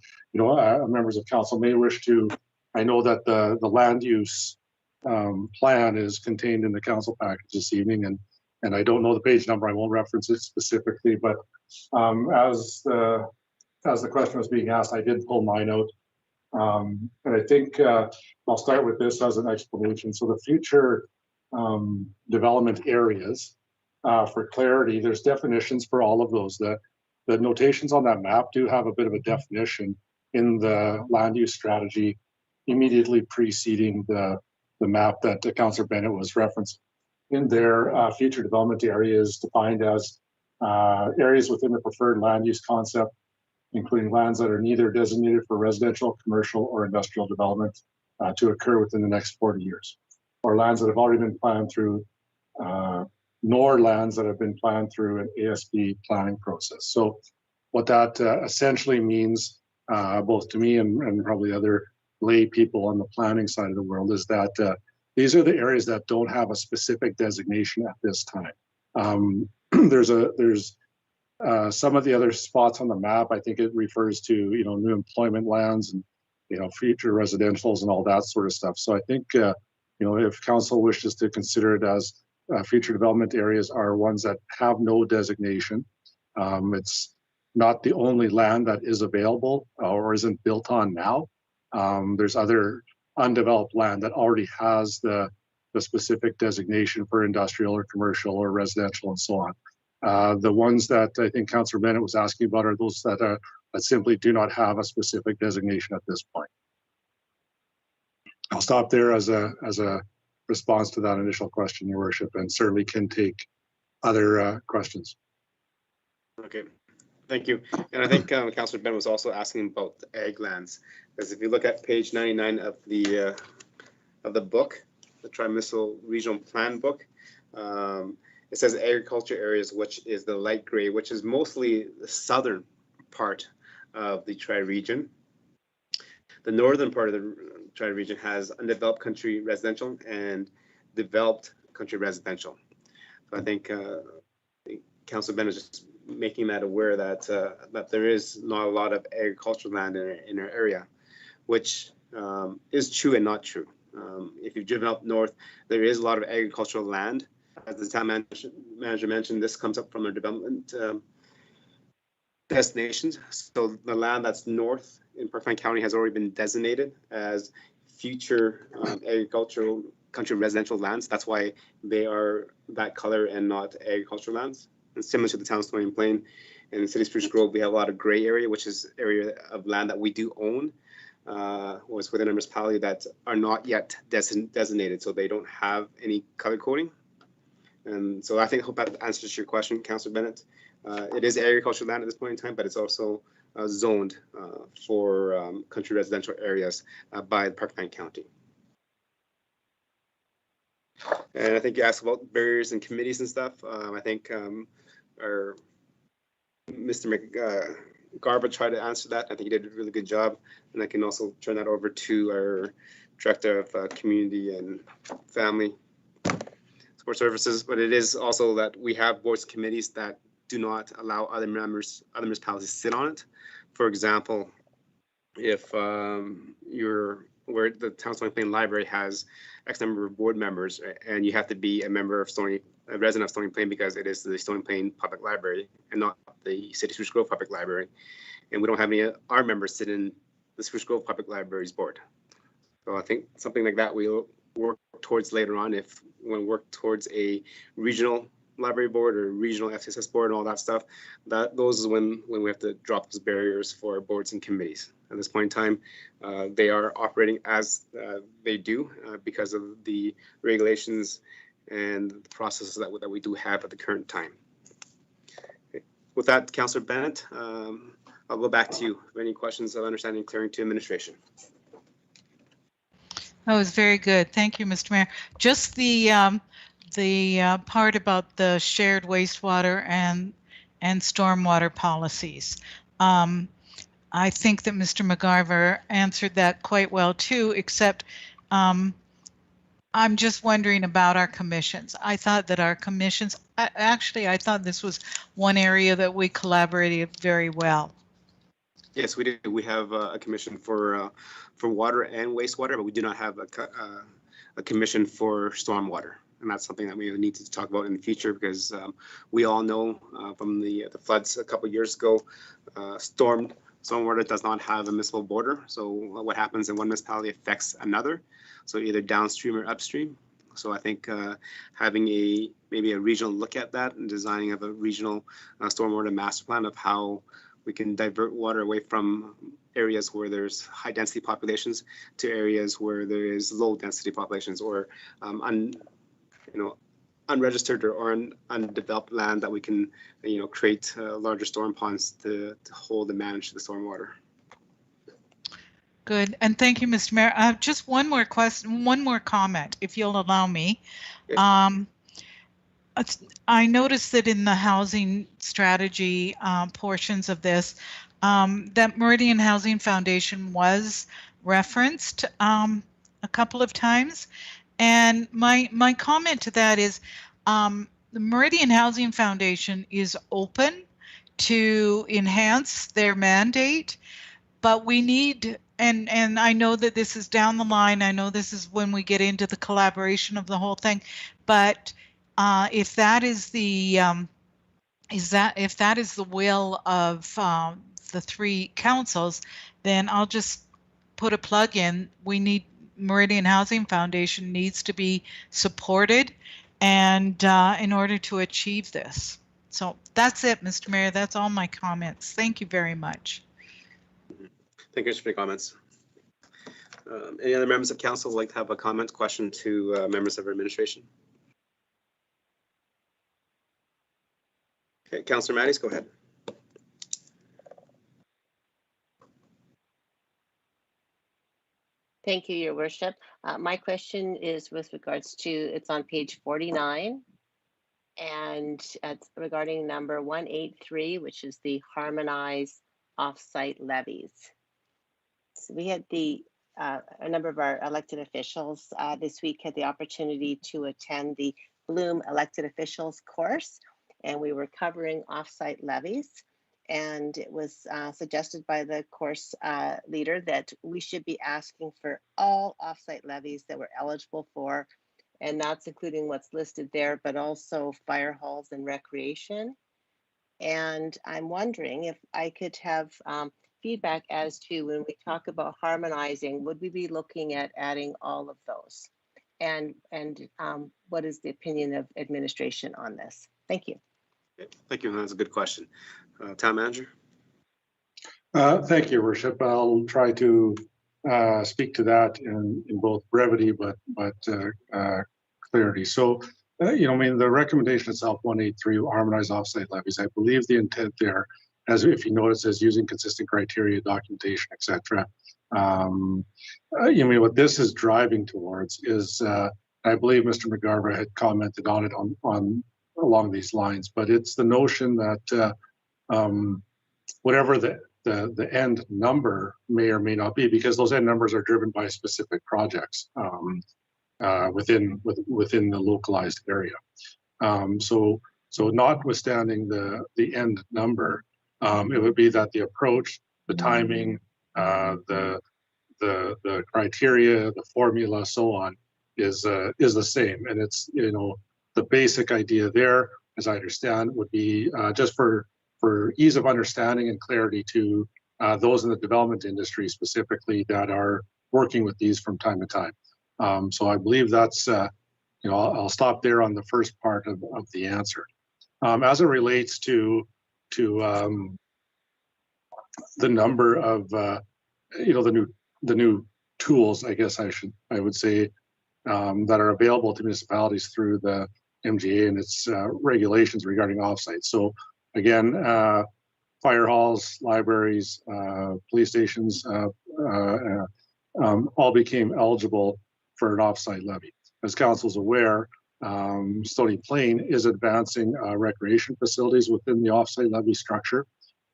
members of council may wish to, I know that the land use plan is contained in the council package this evening, and I don't know the page number, I won't reference it specifically, but as the question was being asked, I did pull mine out. And I think I'll start with this as an explanation. So the future development areas, for clarity, there's definitions for all of those. The notations on that map do have a bit of a definition in the land use strategy immediately preceding the map that Councillor Bennett was referencing. In their future development areas defined as areas within the preferred land use concept, including lands that are neither designated for residential, commercial, or industrial development to occur within the next 40 years, or lands that have already been planned through nor lands that have been planned through an ASB planning process. So what that essentially means, both to me and probably other lay people on the planning side of the world, is that these are the areas that don't have a specific designation at this time. There's some of the other spots on the map. I think it refers to, you know, new employment lands and, you know, future residentials and all that sort of stuff. So I think, you know, if council wishes to consider it as future development areas are ones that have no designation, it's not the only land that is available or isn't built on now. There's other undeveloped land that already has the specific designation for industrial or commercial or residential and so on. The ones that I think Councillor Bennett was asking about are those that simply do not have a specific designation at this point. I'll stop there as a response to that initial question, Your Worship, and certainly can take other questions. Okay, thank you. And I think Councillor Bennett was also asking about ag lands, because if you look at page 99 of the book, the Tri-Municipal Regional Plan book, it says agriculture areas, which is the light gray, which is mostly the southern part of the Tri-Region. The northern part of the Tri-Region has undeveloped country residential and developed country residential. So I think Councilor Bennett is just making that aware that that there is not a lot of agricultural land in our area, which is true and not true. If you've driven up north, there is a lot of agricultural land. As the town manager mentioned, this comes up from our development destinations. So the land that's north in Parkland County has already been designated as future agricultural country residential lands. That's why they are that color and not agricultural lands. And similar to the town of Stony Plain and the city of Spruce Grove, we have a lot of gray area, which is area of land that we do own, was within our municipality that are not yet designated, so they don't have any color coding. And so I hope that answers your question, Councillor Bennett. It is agricultural land at this point in time, but it's also zoned for country residential areas by Parkland County. And I think you asked about barriers and committees and stuff. I think our Mr. McGarva tried to answer that. I think he did a really good job. And I can also turn that over to our Director of Community and Family Support Services. But it is also that we have boards and committees that do not allow other municipalities to sit on it. For example, if where the town of Stony Plain Library has X number of board members, and you have to be a member of a resident of Stony Plain because it is the Stony Plain Public Library and not the City of Spruce Grove Public Library. And we don't have any of our members sit in the Spruce Grove Public Library's board. So I think something like that we'll work towards later on if we want to work towards a regional library board or regional FCSS board and all that stuff. Those is when we have to drop those barriers for boards and committees. At this point in time, they are operating as they do because of the regulations and the processes that we do have at the current time. Okay. With that, Councillor Bennett, I'll go back to you. Any questions of understanding clearing to administration? That was very good. Thank you, Mr. Mayor. Just the part about the shared wastewater and stormwater policies. I think that Mr. McGarver answered that quite well too, except I'm just wondering about our commissions. I thought that our commissions, actually, I thought this was one area that we collaborated very well. Yes, we do. We have a commission for water and wastewater, but we do not have a commission for stormwater. And that's something that we need to talk about in the future because we all know from the floods a couple of years ago, stormwater does not have a municipal border. So what happens in one municipality affects another. So either downstream or upstream. So I think having maybe a regional look at that and designing of a regional stormwater master plan of how we can divert water away from areas where there's high density populations to areas where there is low density populations or unregistered or undeveloped land that we can, create larger storm ponds to hold and manage the stormwater. Good, and thank you, Mr. Mayor. Just one more question, one more comment, if you'll allow me. Yes. I noticed that in the housing strategy portions of this, that Meridian Housing Foundation was referenced a couple of times. And my comment to that is the Meridian Housing Foundation is open to enhance their mandate, but we need, and I know that this is down the line, I know this is when we get into the collaboration of the whole thing, but if that is the if that is the will of the three councils, then I'll just put a plug in. We need, Meridian Housing Foundation needs to be supported, and in order to achieve this. So that's it, Mr. Mayor. That's all my comments. Thank you very much. Thank you for your comments. Any other members of council would like to have a comment, question to members of our administration? Okay, Councillor Mattis, go ahead. Thank you, Your Worship. My question is with regards to, it's on page 49, and it's regarding number 183, which is the harmonized offsite levies. So we had a number of our elected officials this week had the opportunity to attend the Bloom elected officials course, and we were covering offsite levies. And it was suggested by the course leader that we should be asking for all offsite levies that we're eligible for, and that's including what's listed there, but also fire halls and recreation. And I'm wondering if I could have feedback as to, when we talk about harmonizing, would we be looking at adding all of those? And what is the opinion of administration on this? Thank you. Okay, thank you. That's a good question. Town Manager. Thank you, Your Worship. I'll try to speak to that in both brevity but clarity. So, you know, I mean, the recommendation itself, 183, harmonized offsite levies. I believe the intent there, as if you notice, is using consistent criteria, documentation, etc. You know, what this is driving towards is, I believe Mr. McGarva had commented on it on along these lines, but it's the notion that whatever the end number may or may not be, because those end numbers are driven by specific projects within the localized area. So notwithstanding the end number, it would be that the approach, the timing, the criteria, the formula, so on, is the same. And it's, you know, the basic idea there, as I understand, would be just for ease of understanding and clarity to those in the development industry specifically that are working with these from time to time. So I believe that's, you know, I'll stop there on the first part of the answer. As it relates to the number of, you know, the new tools, I guess I would say, that are available to municipalities through the MGA and its regulations regarding offsites. So again, fire halls, libraries, police stations, all became eligible for an offsite levy. As council's aware, Stony Plain is advancing recreation facilities within the offsite levy structure.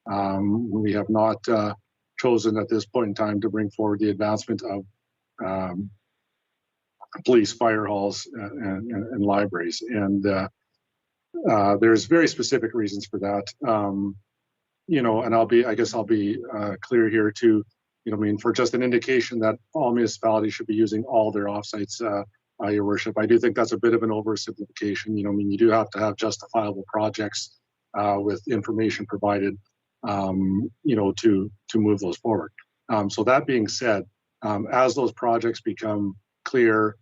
We have not chosen at this point in time to bring forward the advancement of police, fire halls, and libraries. And there's very specific reasons for that. You know, and I guess I'll be clear here too, you know, I mean, for just an indication that all municipalities should be using all their offsites, Your Worship. I do think that's a bit of an oversimplification. You know, I mean, you do have to have justifiable projects with information provided, you know, to move those forward. So that being said, as those projects become clear,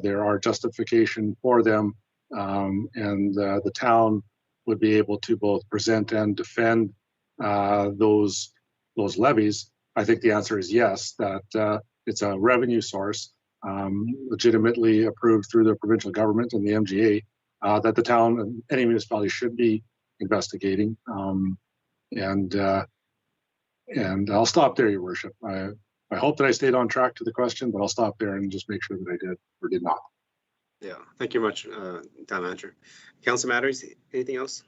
there are justification for them, and the town would be able to both present and defend those levies. I think the answer is yes, that it's a revenue source legitimately approved through the provincial government and the MGA that the town and any municipality should be investigating. And I'll stop there, Your Worship. I hope that I stayed on track to the question, but I'll stop there and just make sure that I did or did not. Yeah, thank you very much, Town Manager. Council matters, anything else?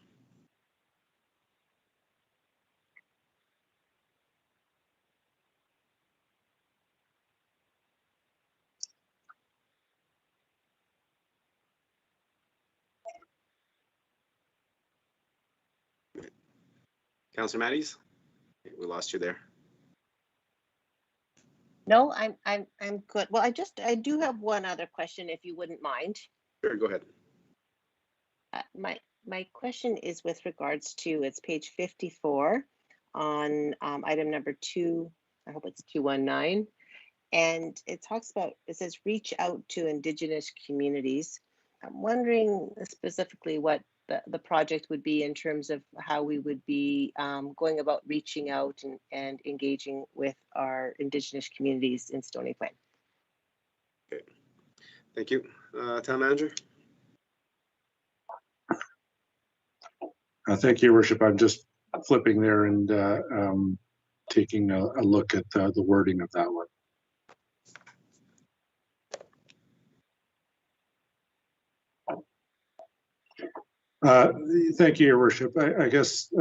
Councilor Matties? We lost you there. No, I'm good. Well, I do have one other question, if you wouldn't mind. Sure, go ahead. My question is with regards to, it's page 54 on item number 2, I hope it's 219. And it talks about, it says reach out to Indigenous communities. I'm wondering specifically what the project would be in terms of how we would be going about reaching out and engaging with our Indigenous communities in Stony Plain. Okay, thank you. Town Manager? Thank you, Your Worship. I'm just flipping there and taking a look at the wording of that one. Thank you, Your Worship. I guess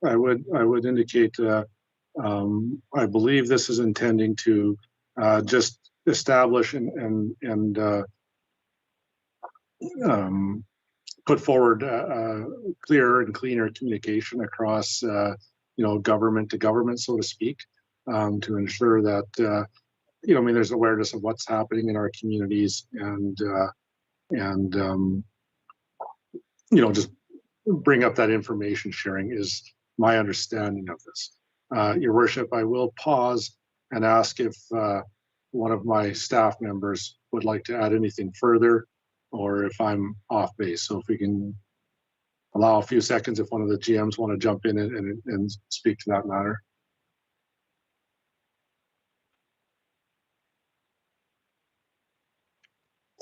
I would indicate I believe this is intending to just establish and put forward clearer and cleaner communication across government to government, so to speak, to ensure that I mean, there's awareness of what's happening in our communities and just bring up that information sharing is my understanding of this. Your Worship, I will pause and ask if one of my staff members would like to add anything further, or if I'm off base. So if we can allow a few seconds if one of the GMs want to jump in and speak to that matter.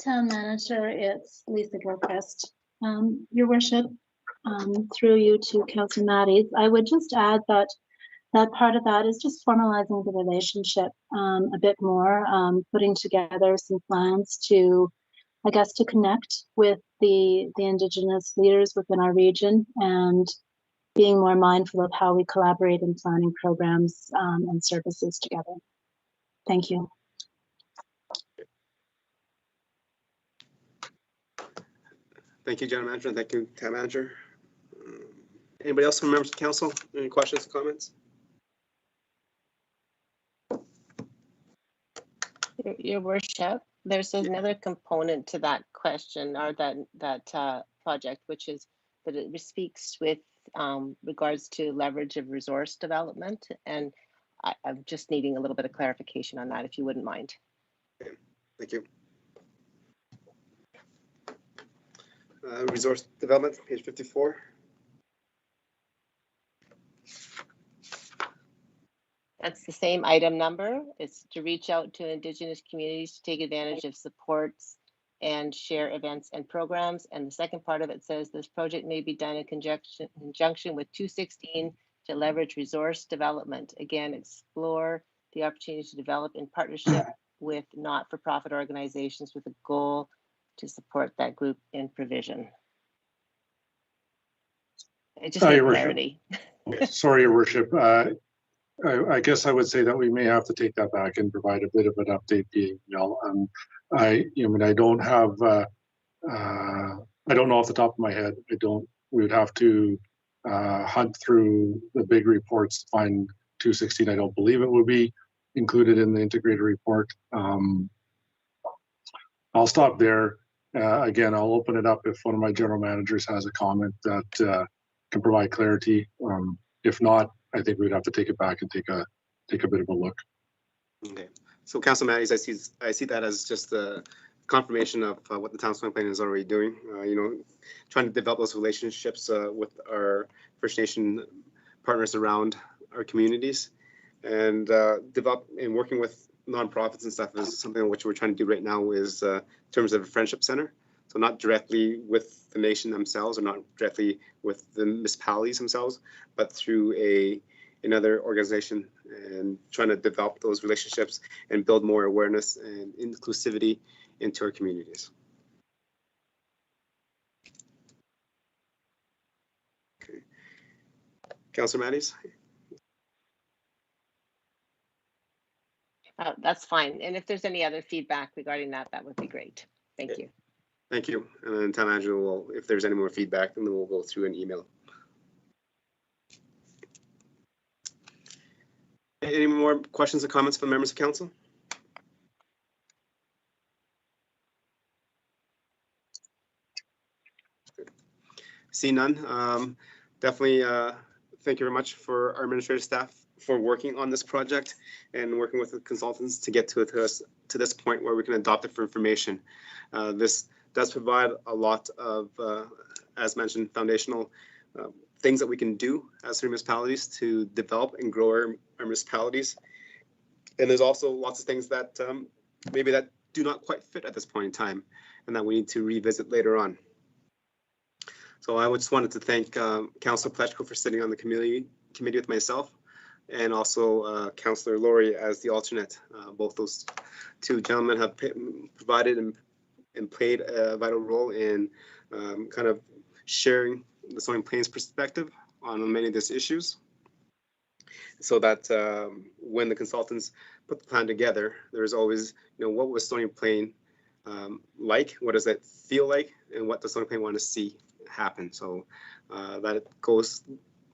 Town Manager, it's Lisa Gilchrist. Your Worship, through you to Councillor Matties, I would just add that part of that is just formalizing the relationship a bit more, putting together some plans to, I guess, to connect with the Indigenous leaders within our region and being more mindful of how we collaborate in planning programs and services together. Thank you. Thank you, General Manager, and thank you, Town Manager. Anybody else from members of council? Any questions, comments? Your Worship, there's another component to that question or that project, which is that it speaks with regards to leverage of resource development, and I'm just needing a little bit of clarification on that, if you wouldn't mind. Okay, thank you. Resource development, page 54. That's the same item number. It's to reach out to Indigenous communities to take advantage of supports and share events and programs. And the second part of it says this project may be done in conjunction with 216 to leverage resource development. Again, explore the opportunity to develop in partnership with not-for-profit organizations with a goal to support that group in provision. I just need clarity. Sorry, Your Worship. I guess I would say that we may have to take that back and provide a bit of an update via email. I don't have, I don't know off the top of my head. We would have to hunt through the big reports to find 216. I don't believe it will be included in the integrated report. I'll stop there. Again, I'll open it up if one of my general managers has a comment that can provide clarity. If not, I think we'd have to take it back and take a bit of a look. Okay, so Council Matties, I see that as just a confirmation of what the town of Stony Plain is already doing. Trying to develop those relationships with our First Nation partners around our communities, and develop and working with nonprofits and stuff is something which we're trying to do right now. Is in terms of a friendship center. So not directly with the nation themselves or not directly with the municipalities themselves, but through another organization, and trying to develop those relationships and build more awareness and inclusivity into our communities. Councillor Matties? That's fine. And if there's any other feedback regarding that, that would be great. Thank you. Thank you. And then Town Manager will, if there's any more feedback, then we'll go through an email. Any more questions or comments from members of council? See none. Definitely thank you very much for our administrative staff for working on this project and working with the consultants to get to this point where we can adopt it for information. This does provide a lot of, as mentioned, foundational things that we can do as municipalities to develop and grow our municipalities. And there's also lots of things that maybe that do not quite fit at this point in time and that we need to revisit later on. So I just wanted to thank Councillor Plechko for sitting on the committee with myself, and also Councillor Laurie as the alternate. Both those two gentlemen have provided and played a vital role in kind of sharing the Stony Plains perspective on many of these issues, so that when the consultants put the plan together, there's always, what was Stony Plain like, what does it feel like, and what does Stony Plain want to see happen. So that goes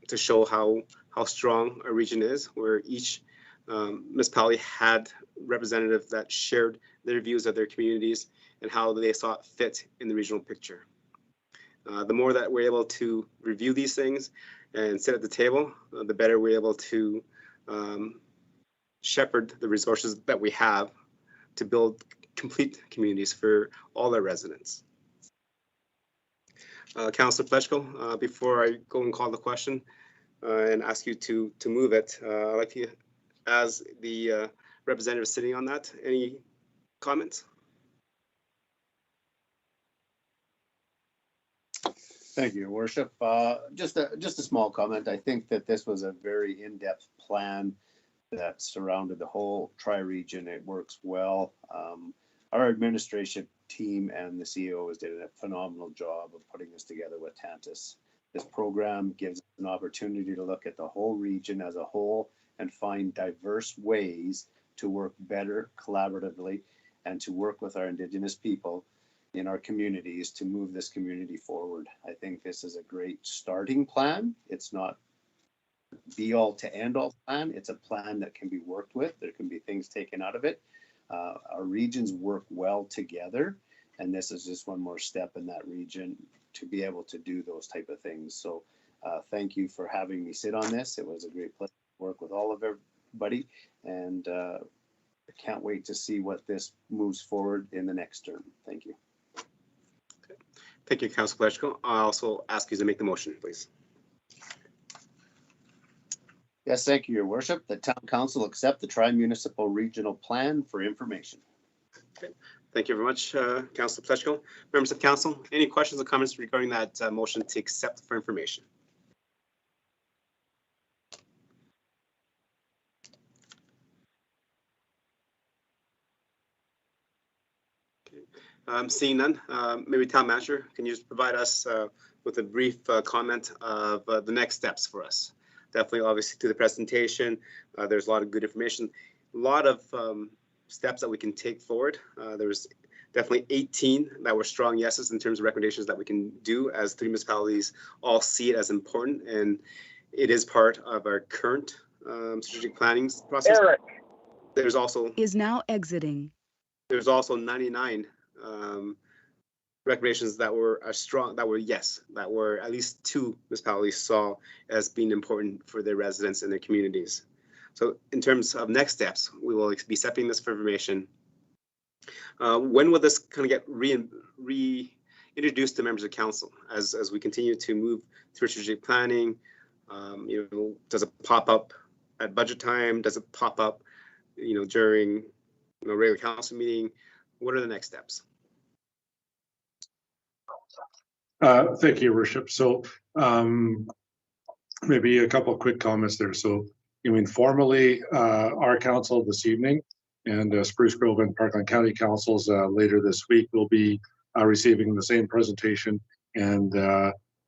to show how strong a region is, where each municipality had representatives that shared their views of their communities and how they saw it fit in the regional picture. The more that we're able to review these things and sit at the table, the better we're able to shepherd the resources that we have to build complete communities for all our residents. Councillor Plechko, before I go and call the question and ask you to move it, I'd like to, as the representative sitting on that, any comments? Thank you, Your Worship. Just a small comment. I think that this was a very in-depth plan that surrounded the whole tri-region. It works well. Our administration team and the CEOs did a phenomenal job of putting this together with Tantus. This program gives us an opportunity to look at the whole region as a whole and find diverse ways to work better collaboratively and to work with our Indigenous people in our communities to move this community forward. I think this is a great starting plan. It's not be all to end all plan. It's a plan that can be worked with. There can be things taken out of it. Our regions work well together, and this is just one more step in that region to be able to do those type of things. So thank you for having me sit on this. It was a great pleasure to work with all of everybody, and I can't wait to see what this moves forward in the next term. Thank you. Okay. Thank you, Councillor Plechko. I'll also ask you to make the motion, please. Yes, thank you, Your Worship. The Town Council accept the Tri-Municipal Regional Plan for information. Okay. Thank you very much, Councillor Plechko. Members of Council, any questions or comments regarding that motion to accept for information? Okay. Seeing none, maybe Town Manager, can you just provide us with a brief comment of the next steps for us? Definitely, obviously, through the presentation, there's a lot of good information, a lot of steps that we can take forward. There's definitely 18 that were strong yeses in terms of recommendations that we can do as 3 municipalities all see it as important, and it is part of our current strategic planning process. Eric There's also is now exiting. There's also 99 recommendations that were strong, that were yes, that were at least 2 municipalities saw as being important for their residents and their communities. So in terms of next steps, we will be accepting this for information. When will this kind of get reintroduced to members of council as we continue to move through strategic planning? Does it pop up at budget time? Does it pop up, during regular council meeting? What are the next steps? Thank you, Your Worship. So maybe a couple of quick comments there. So, formally, our council this evening and Spruce Grove and Parkland County councils later this week will be receiving the same presentation and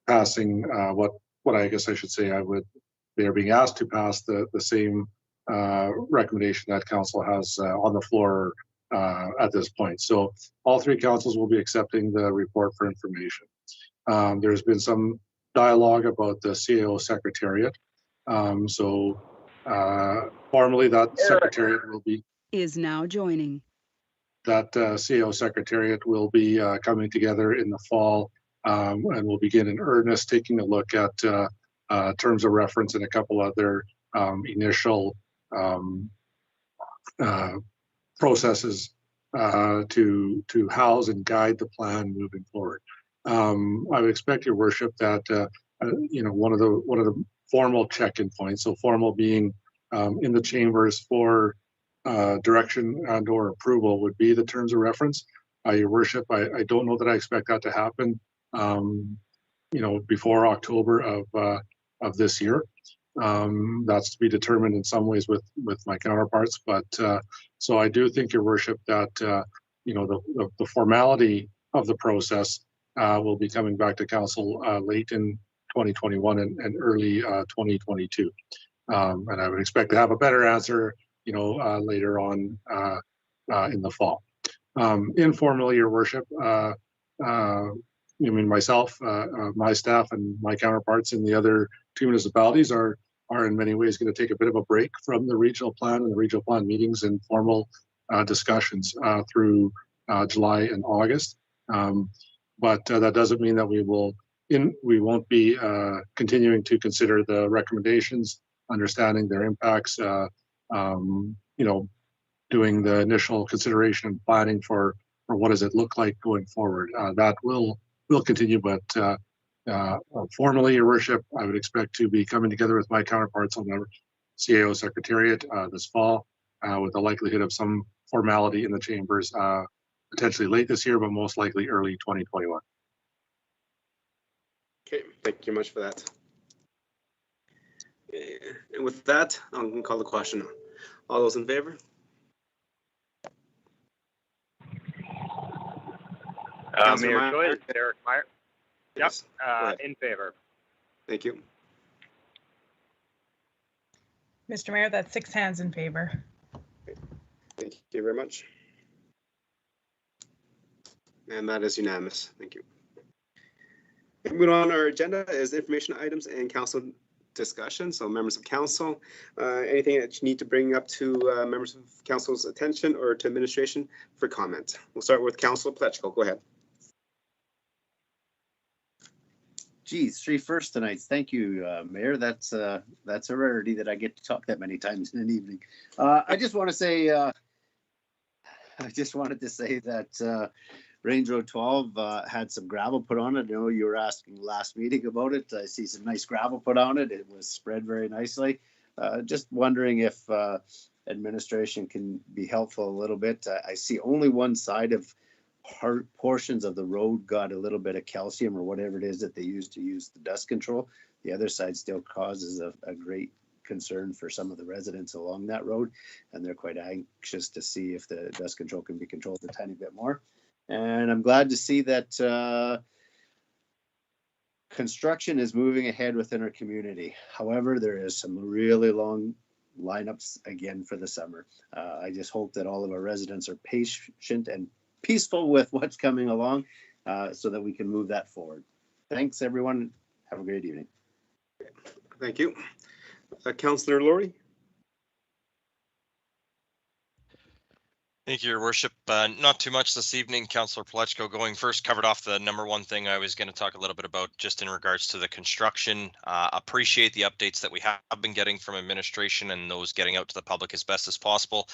passing what I guess I should say I would they are being asked to pass the same recommendation that council has on the floor at this point. So all three councils will be accepting the report for information. There's been some dialogue about the CAO Secretariat. Formally that Secretariat will be is now joining. That CAO Secretariat will be coming together in the fall and will begin in earnest taking a look at terms of reference and a couple other initial processes to house and guide the plan moving forward. I would expect, Your Worship, that one of the formal check-in points, so formal being in the chambers for direction and/or approval, would be the terms of reference. Your Worship, I don't know that I expect that to happen, before October of this year. That's to be determined in some ways with my counterparts, but so I do think, Your Worship, that the formality of the process will be coming back to council late in 2021 and early 2022, and I would expect to have a better answer later on in the fall. Informally, Your Worship, myself, my staff, and my counterparts in the other two municipalities are in many ways going to take a bit of a break from the regional plan and the regional plan meetings and formal discussions through July and August. But that doesn't mean that we won't be continuing to consider the recommendations, understanding their impacts, doing the initial consideration and planning for what does it look like going forward. That will continue, but formally, Your Worship, I would expect to be coming together with my counterparts on the CAO Secretariat this fall, with the likelihood of some formality in the chambers potentially late this year, but most likely early 2021. Okay, thank you much for that. And with that, I'm going to call the question. All those in favor? Mayor Choi, Derek Meyer. Yep, Yes. in favor. Thank you. Mr. Mayor, that's 6 hands in favor. Thank you very much. And that is unanimous. Thank you. Moving on, our agenda is information items and council discussion. So members of council, anything that you need to bring up to members of council's attention or to administration for comment. We'll start with Councilor Pletchko. Go ahead. Geez, 3 firsts tonight. Thank you, Mayor. That's a rarity that I get to talk that many times in an evening. I just wanted to say that Range Road 12 had some gravel put on it. I know you were asking last meeting about it. I see some nice gravel put on it. It was spread very nicely. Just wondering if administration can be helpful a little bit. I see only one side of portions of the road got a little bit of calcium or whatever it is that they use the dust control. The other side still causes a great concern for some of the residents along that road, and they're quite anxious to see if the dust control can be controlled a tiny bit more. And I'm glad to see that construction is moving ahead within our community. However, there is some really long lineups again for the summer. I just hope that all of our residents are patient and peaceful with what's coming along so that we can move that forward. Thanks, everyone. Have a great evening. Thank you. Councillor Laurie. Thank you, Your Worship. Not too much this evening. Councillor Pletchko going first, covered off the number one thing I was going to talk a little bit about just in regards to the construction. Appreciate the updates that we have been getting from administration and those getting out to the public as best as possible.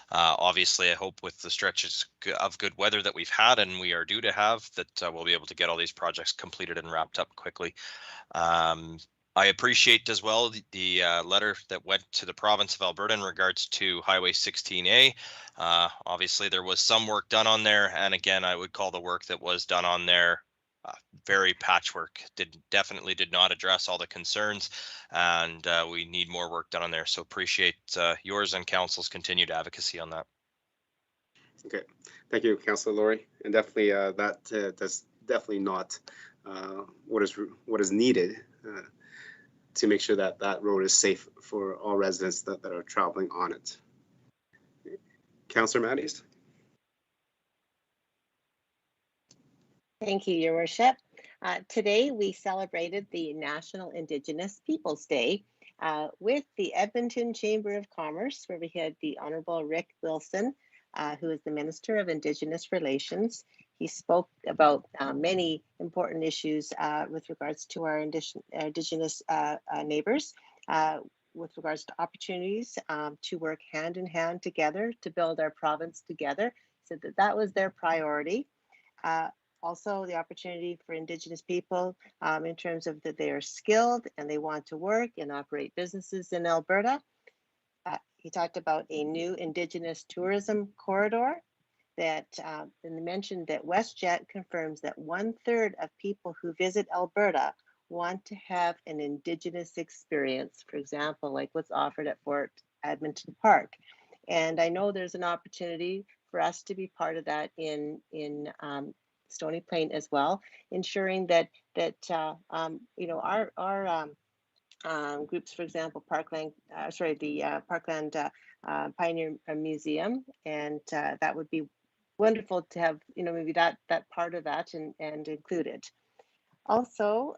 Obviously, I hope with the stretches of good weather that we've had and we are due to have that we'll be able to get all these projects completed and wrapped up quickly. I appreciate as well the letter that went to the province of Alberta in regards to Highway 16A. Obviously, there was some work done on there, and again, I would call the work that was done on there very patchwork. Definitely did not address all the concerns, and we need more work done on there. So appreciate yours and council's continued advocacy on that. Okay, thank you, Councillor Laurie, and definitely that's definitely not what is needed. to make sure that that road is safe for all residents that are traveling on it. Councillor Matties. Thank you, Your Worship. Today, we celebrated the National Indigenous Peoples Day with the Edmonton Chamber of Commerce, where we had the Honorable Rick Wilson, who is the Minister of Indigenous Relations. He spoke about many important issues with regards to our Indigenous neighbors, with regards to opportunities to work hand in hand together to build our province together. So that was their priority. Also, the opportunity for Indigenous people in terms of that they are skilled and they want to work and operate businesses in Alberta. He talked about a new Indigenous tourism corridor that and mentioned that WestJet confirms that 1/3 of people who visit Alberta want to have an Indigenous experience, for example, like what's offered at Fort Edmonton Park. And I know there's an opportunity for us to be part of that in Stony Plain as well, ensuring that you know our groups, for example, Parkland, Parkland Pioneer Museum, and that would be wonderful to have, you know, maybe that part of that and included. Also,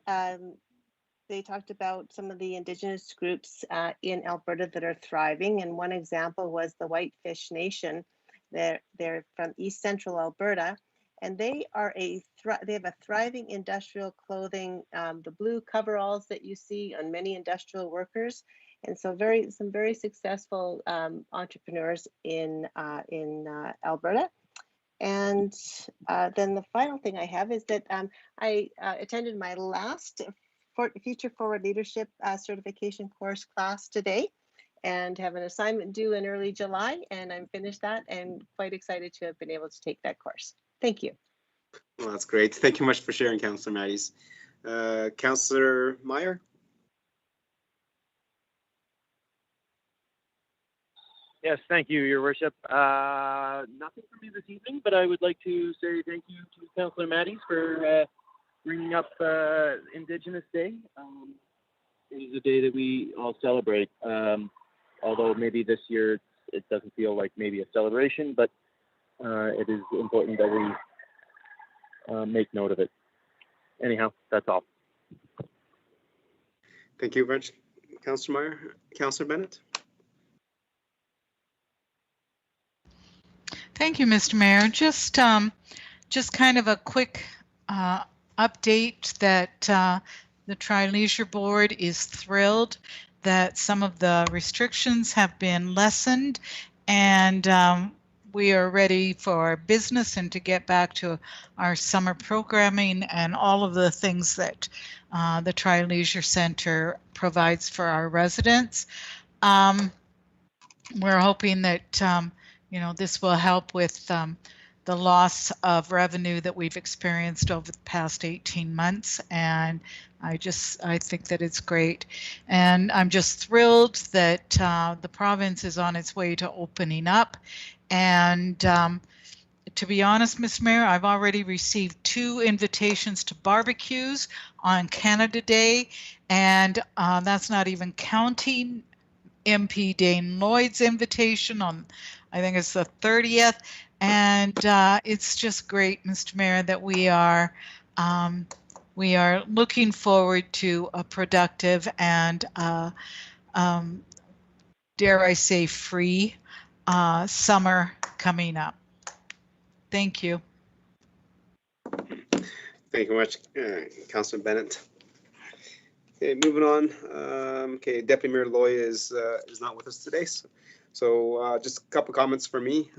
they talked about some of the Indigenous groups in Alberta that are thriving, and one example was the Whitefish Nation. They're from East Central Alberta, and they are they have a thriving industrial clothing, the blue coveralls that you see on many industrial workers, and so some very successful entrepreneurs in Alberta. And then the final thing I have is that I attended my last Future Forward Leadership certification course class today, and have an assignment due in early July, and I'm finished that and quite excited to have been able to take that course. Thank you. Well, that's great. Thank you much for sharing, Councillor Matties. Councillor Meyer. Yes, thank you, Your Worship. Nothing for me this evening, but I would like to say thank you to Councillor Matties for bringing up Indigenous Day. It is a day that we all celebrate, although maybe this year it doesn't feel like maybe a celebration, but it is important that we make note of it. Anyhow, that's all. Thank you very much, Councillor Meyer. Councillor Bennett. Thank you, Mr. Mayor. Just kind of a quick update that the Tri-Leisure Board is thrilled that some of the restrictions have been lessened, and we are ready for business and to get back to our summer programming and all of the things that the Tri-Leisure Center provides for our residents. We're hoping that you know, this will help with the loss of revenue that we've experienced over the past 18 months. And I think that it's great. And I'm just thrilled that the province is on its way to opening up. And to be honest, Ms. Mayor, I've already received 2 invitations to barbecues on Canada Day. And that's not even counting MP Dane Lloyd's invitation on, I think it's the 30th, and it's just great, Mr. Mayor, that we are looking forward to a productive and dare I say free summer coming up. Thank you. Thank you very much, Councillor Bennett. Okay, moving on. Okay, Deputy Mayor Loy is not with us today, so just a couple comments for me.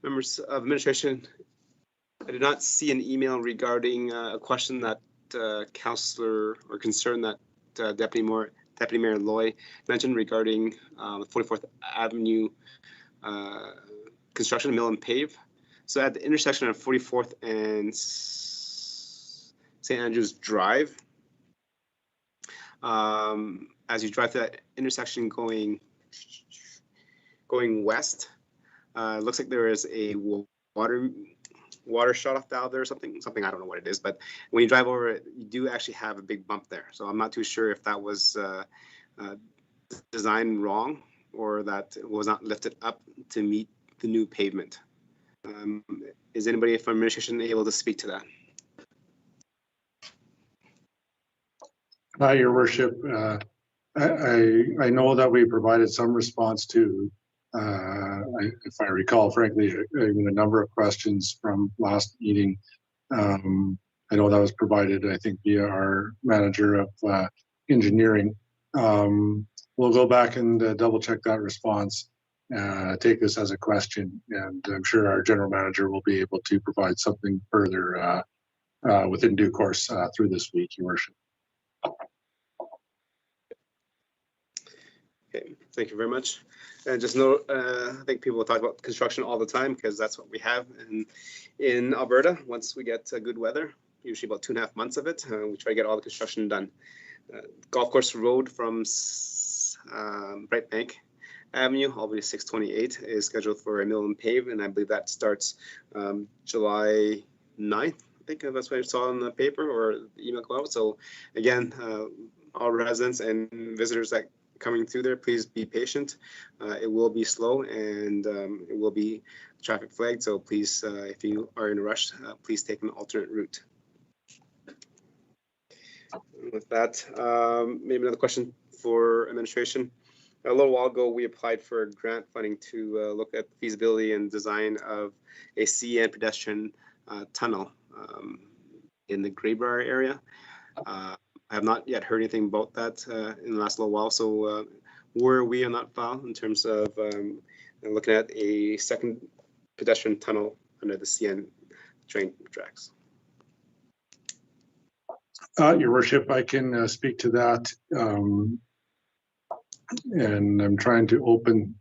Members of administration, I did not see an email regarding a question that Councillor or concern that Deputy Mayor Loy mentioned regarding 44th Avenue construction, mill and pave. So at the intersection of 44th and St. Andrews Drive, as you drive to that intersection going west, it looks like there is a water water shut off valve there or something, I don't know what it is, but when you drive over it, you do actually have a big bump there. So I'm not too sure if that was designed wrong or that it was not lifted up to meet the new pavement. Is anybody from administration able to speak to that? Your worship, I know that we provided some response to, if I recall, frankly, even a number of questions from last meeting. I know that was provided, I think, via our manager of engineering. We'll go back and double check that response, take this as a question, and I'm sure our general manager will be able to provide something further within due course through this week, Your Worship. Okay, thank you very much. And just note, I think people talk about construction all the time because that's what we have in Alberta. Once we get good weather, usually about 2.5 months of it, we try to get all the construction done. Golf course road from Bright Bank Avenue all the way to 628 is scheduled for a mill and pave, and I believe that starts July 9th. I think that's what I saw in the paper or the email go out. So again, all residents and visitors that coming through there, please be patient. It will be slow and it will be traffic flagged. So please, if you are in a rush, please take an alternate route. With that, maybe another question for administration. A little while ago, we applied for grant funding to look at the feasibility and design of a CN pedestrian tunnel in the Greybrier area. I have not yet heard anything about that in the last little while. So where are we on that file in terms of looking at a second pedestrian tunnel under the CN train tracks? Your Worship, I can speak to that. And I'm trying to open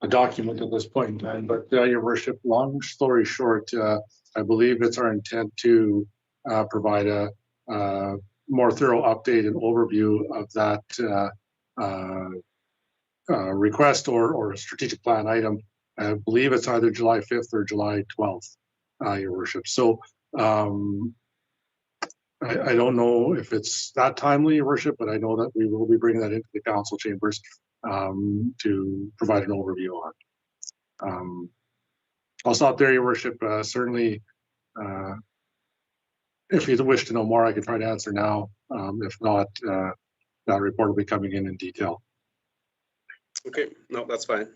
a document at this point in time, but Your Worship, long story short, I believe it's our intent to provide a more thorough update and overview of that request or strategic plan item. I believe it's either July 5th or July 12th, Your Worship. So I don't know if it's that timely, Your Worship, but I know that we will be bringing that into the council chambers to provide an overview on. I'll stop there, Your Worship. Certainly, if you wish to know more, I can try to answer now. If not, that report will be coming in detail. Okay, no, that's fine.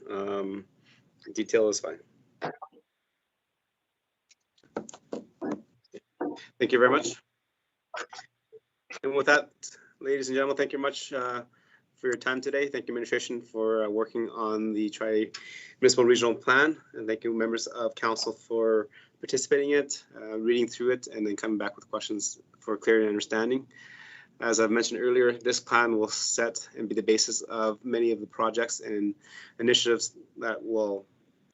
Detail is fine. Thank you very much. And with that, ladies and gentlemen, thank you much for your time today. Thank you, administration, for working on the Municipal Regional Plan. And thank you, members of council, for participating in it, reading through it, and then coming back with questions for clarity and understanding. As I've mentioned earlier, this plan will set and be the basis of many of the projects and initiatives that will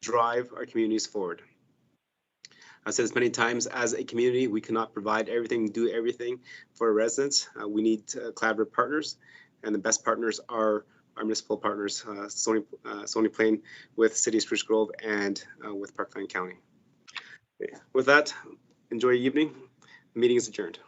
drive our communities forward. I've said this many times, as a community, we cannot provide everything, do everything for our residents. We need collaborative partners, and the best partners are our municipal partners, Stony Plain with City of Spruce Grove and with Parkland County. Okay. With that, enjoy your evening. The meeting is adjourned.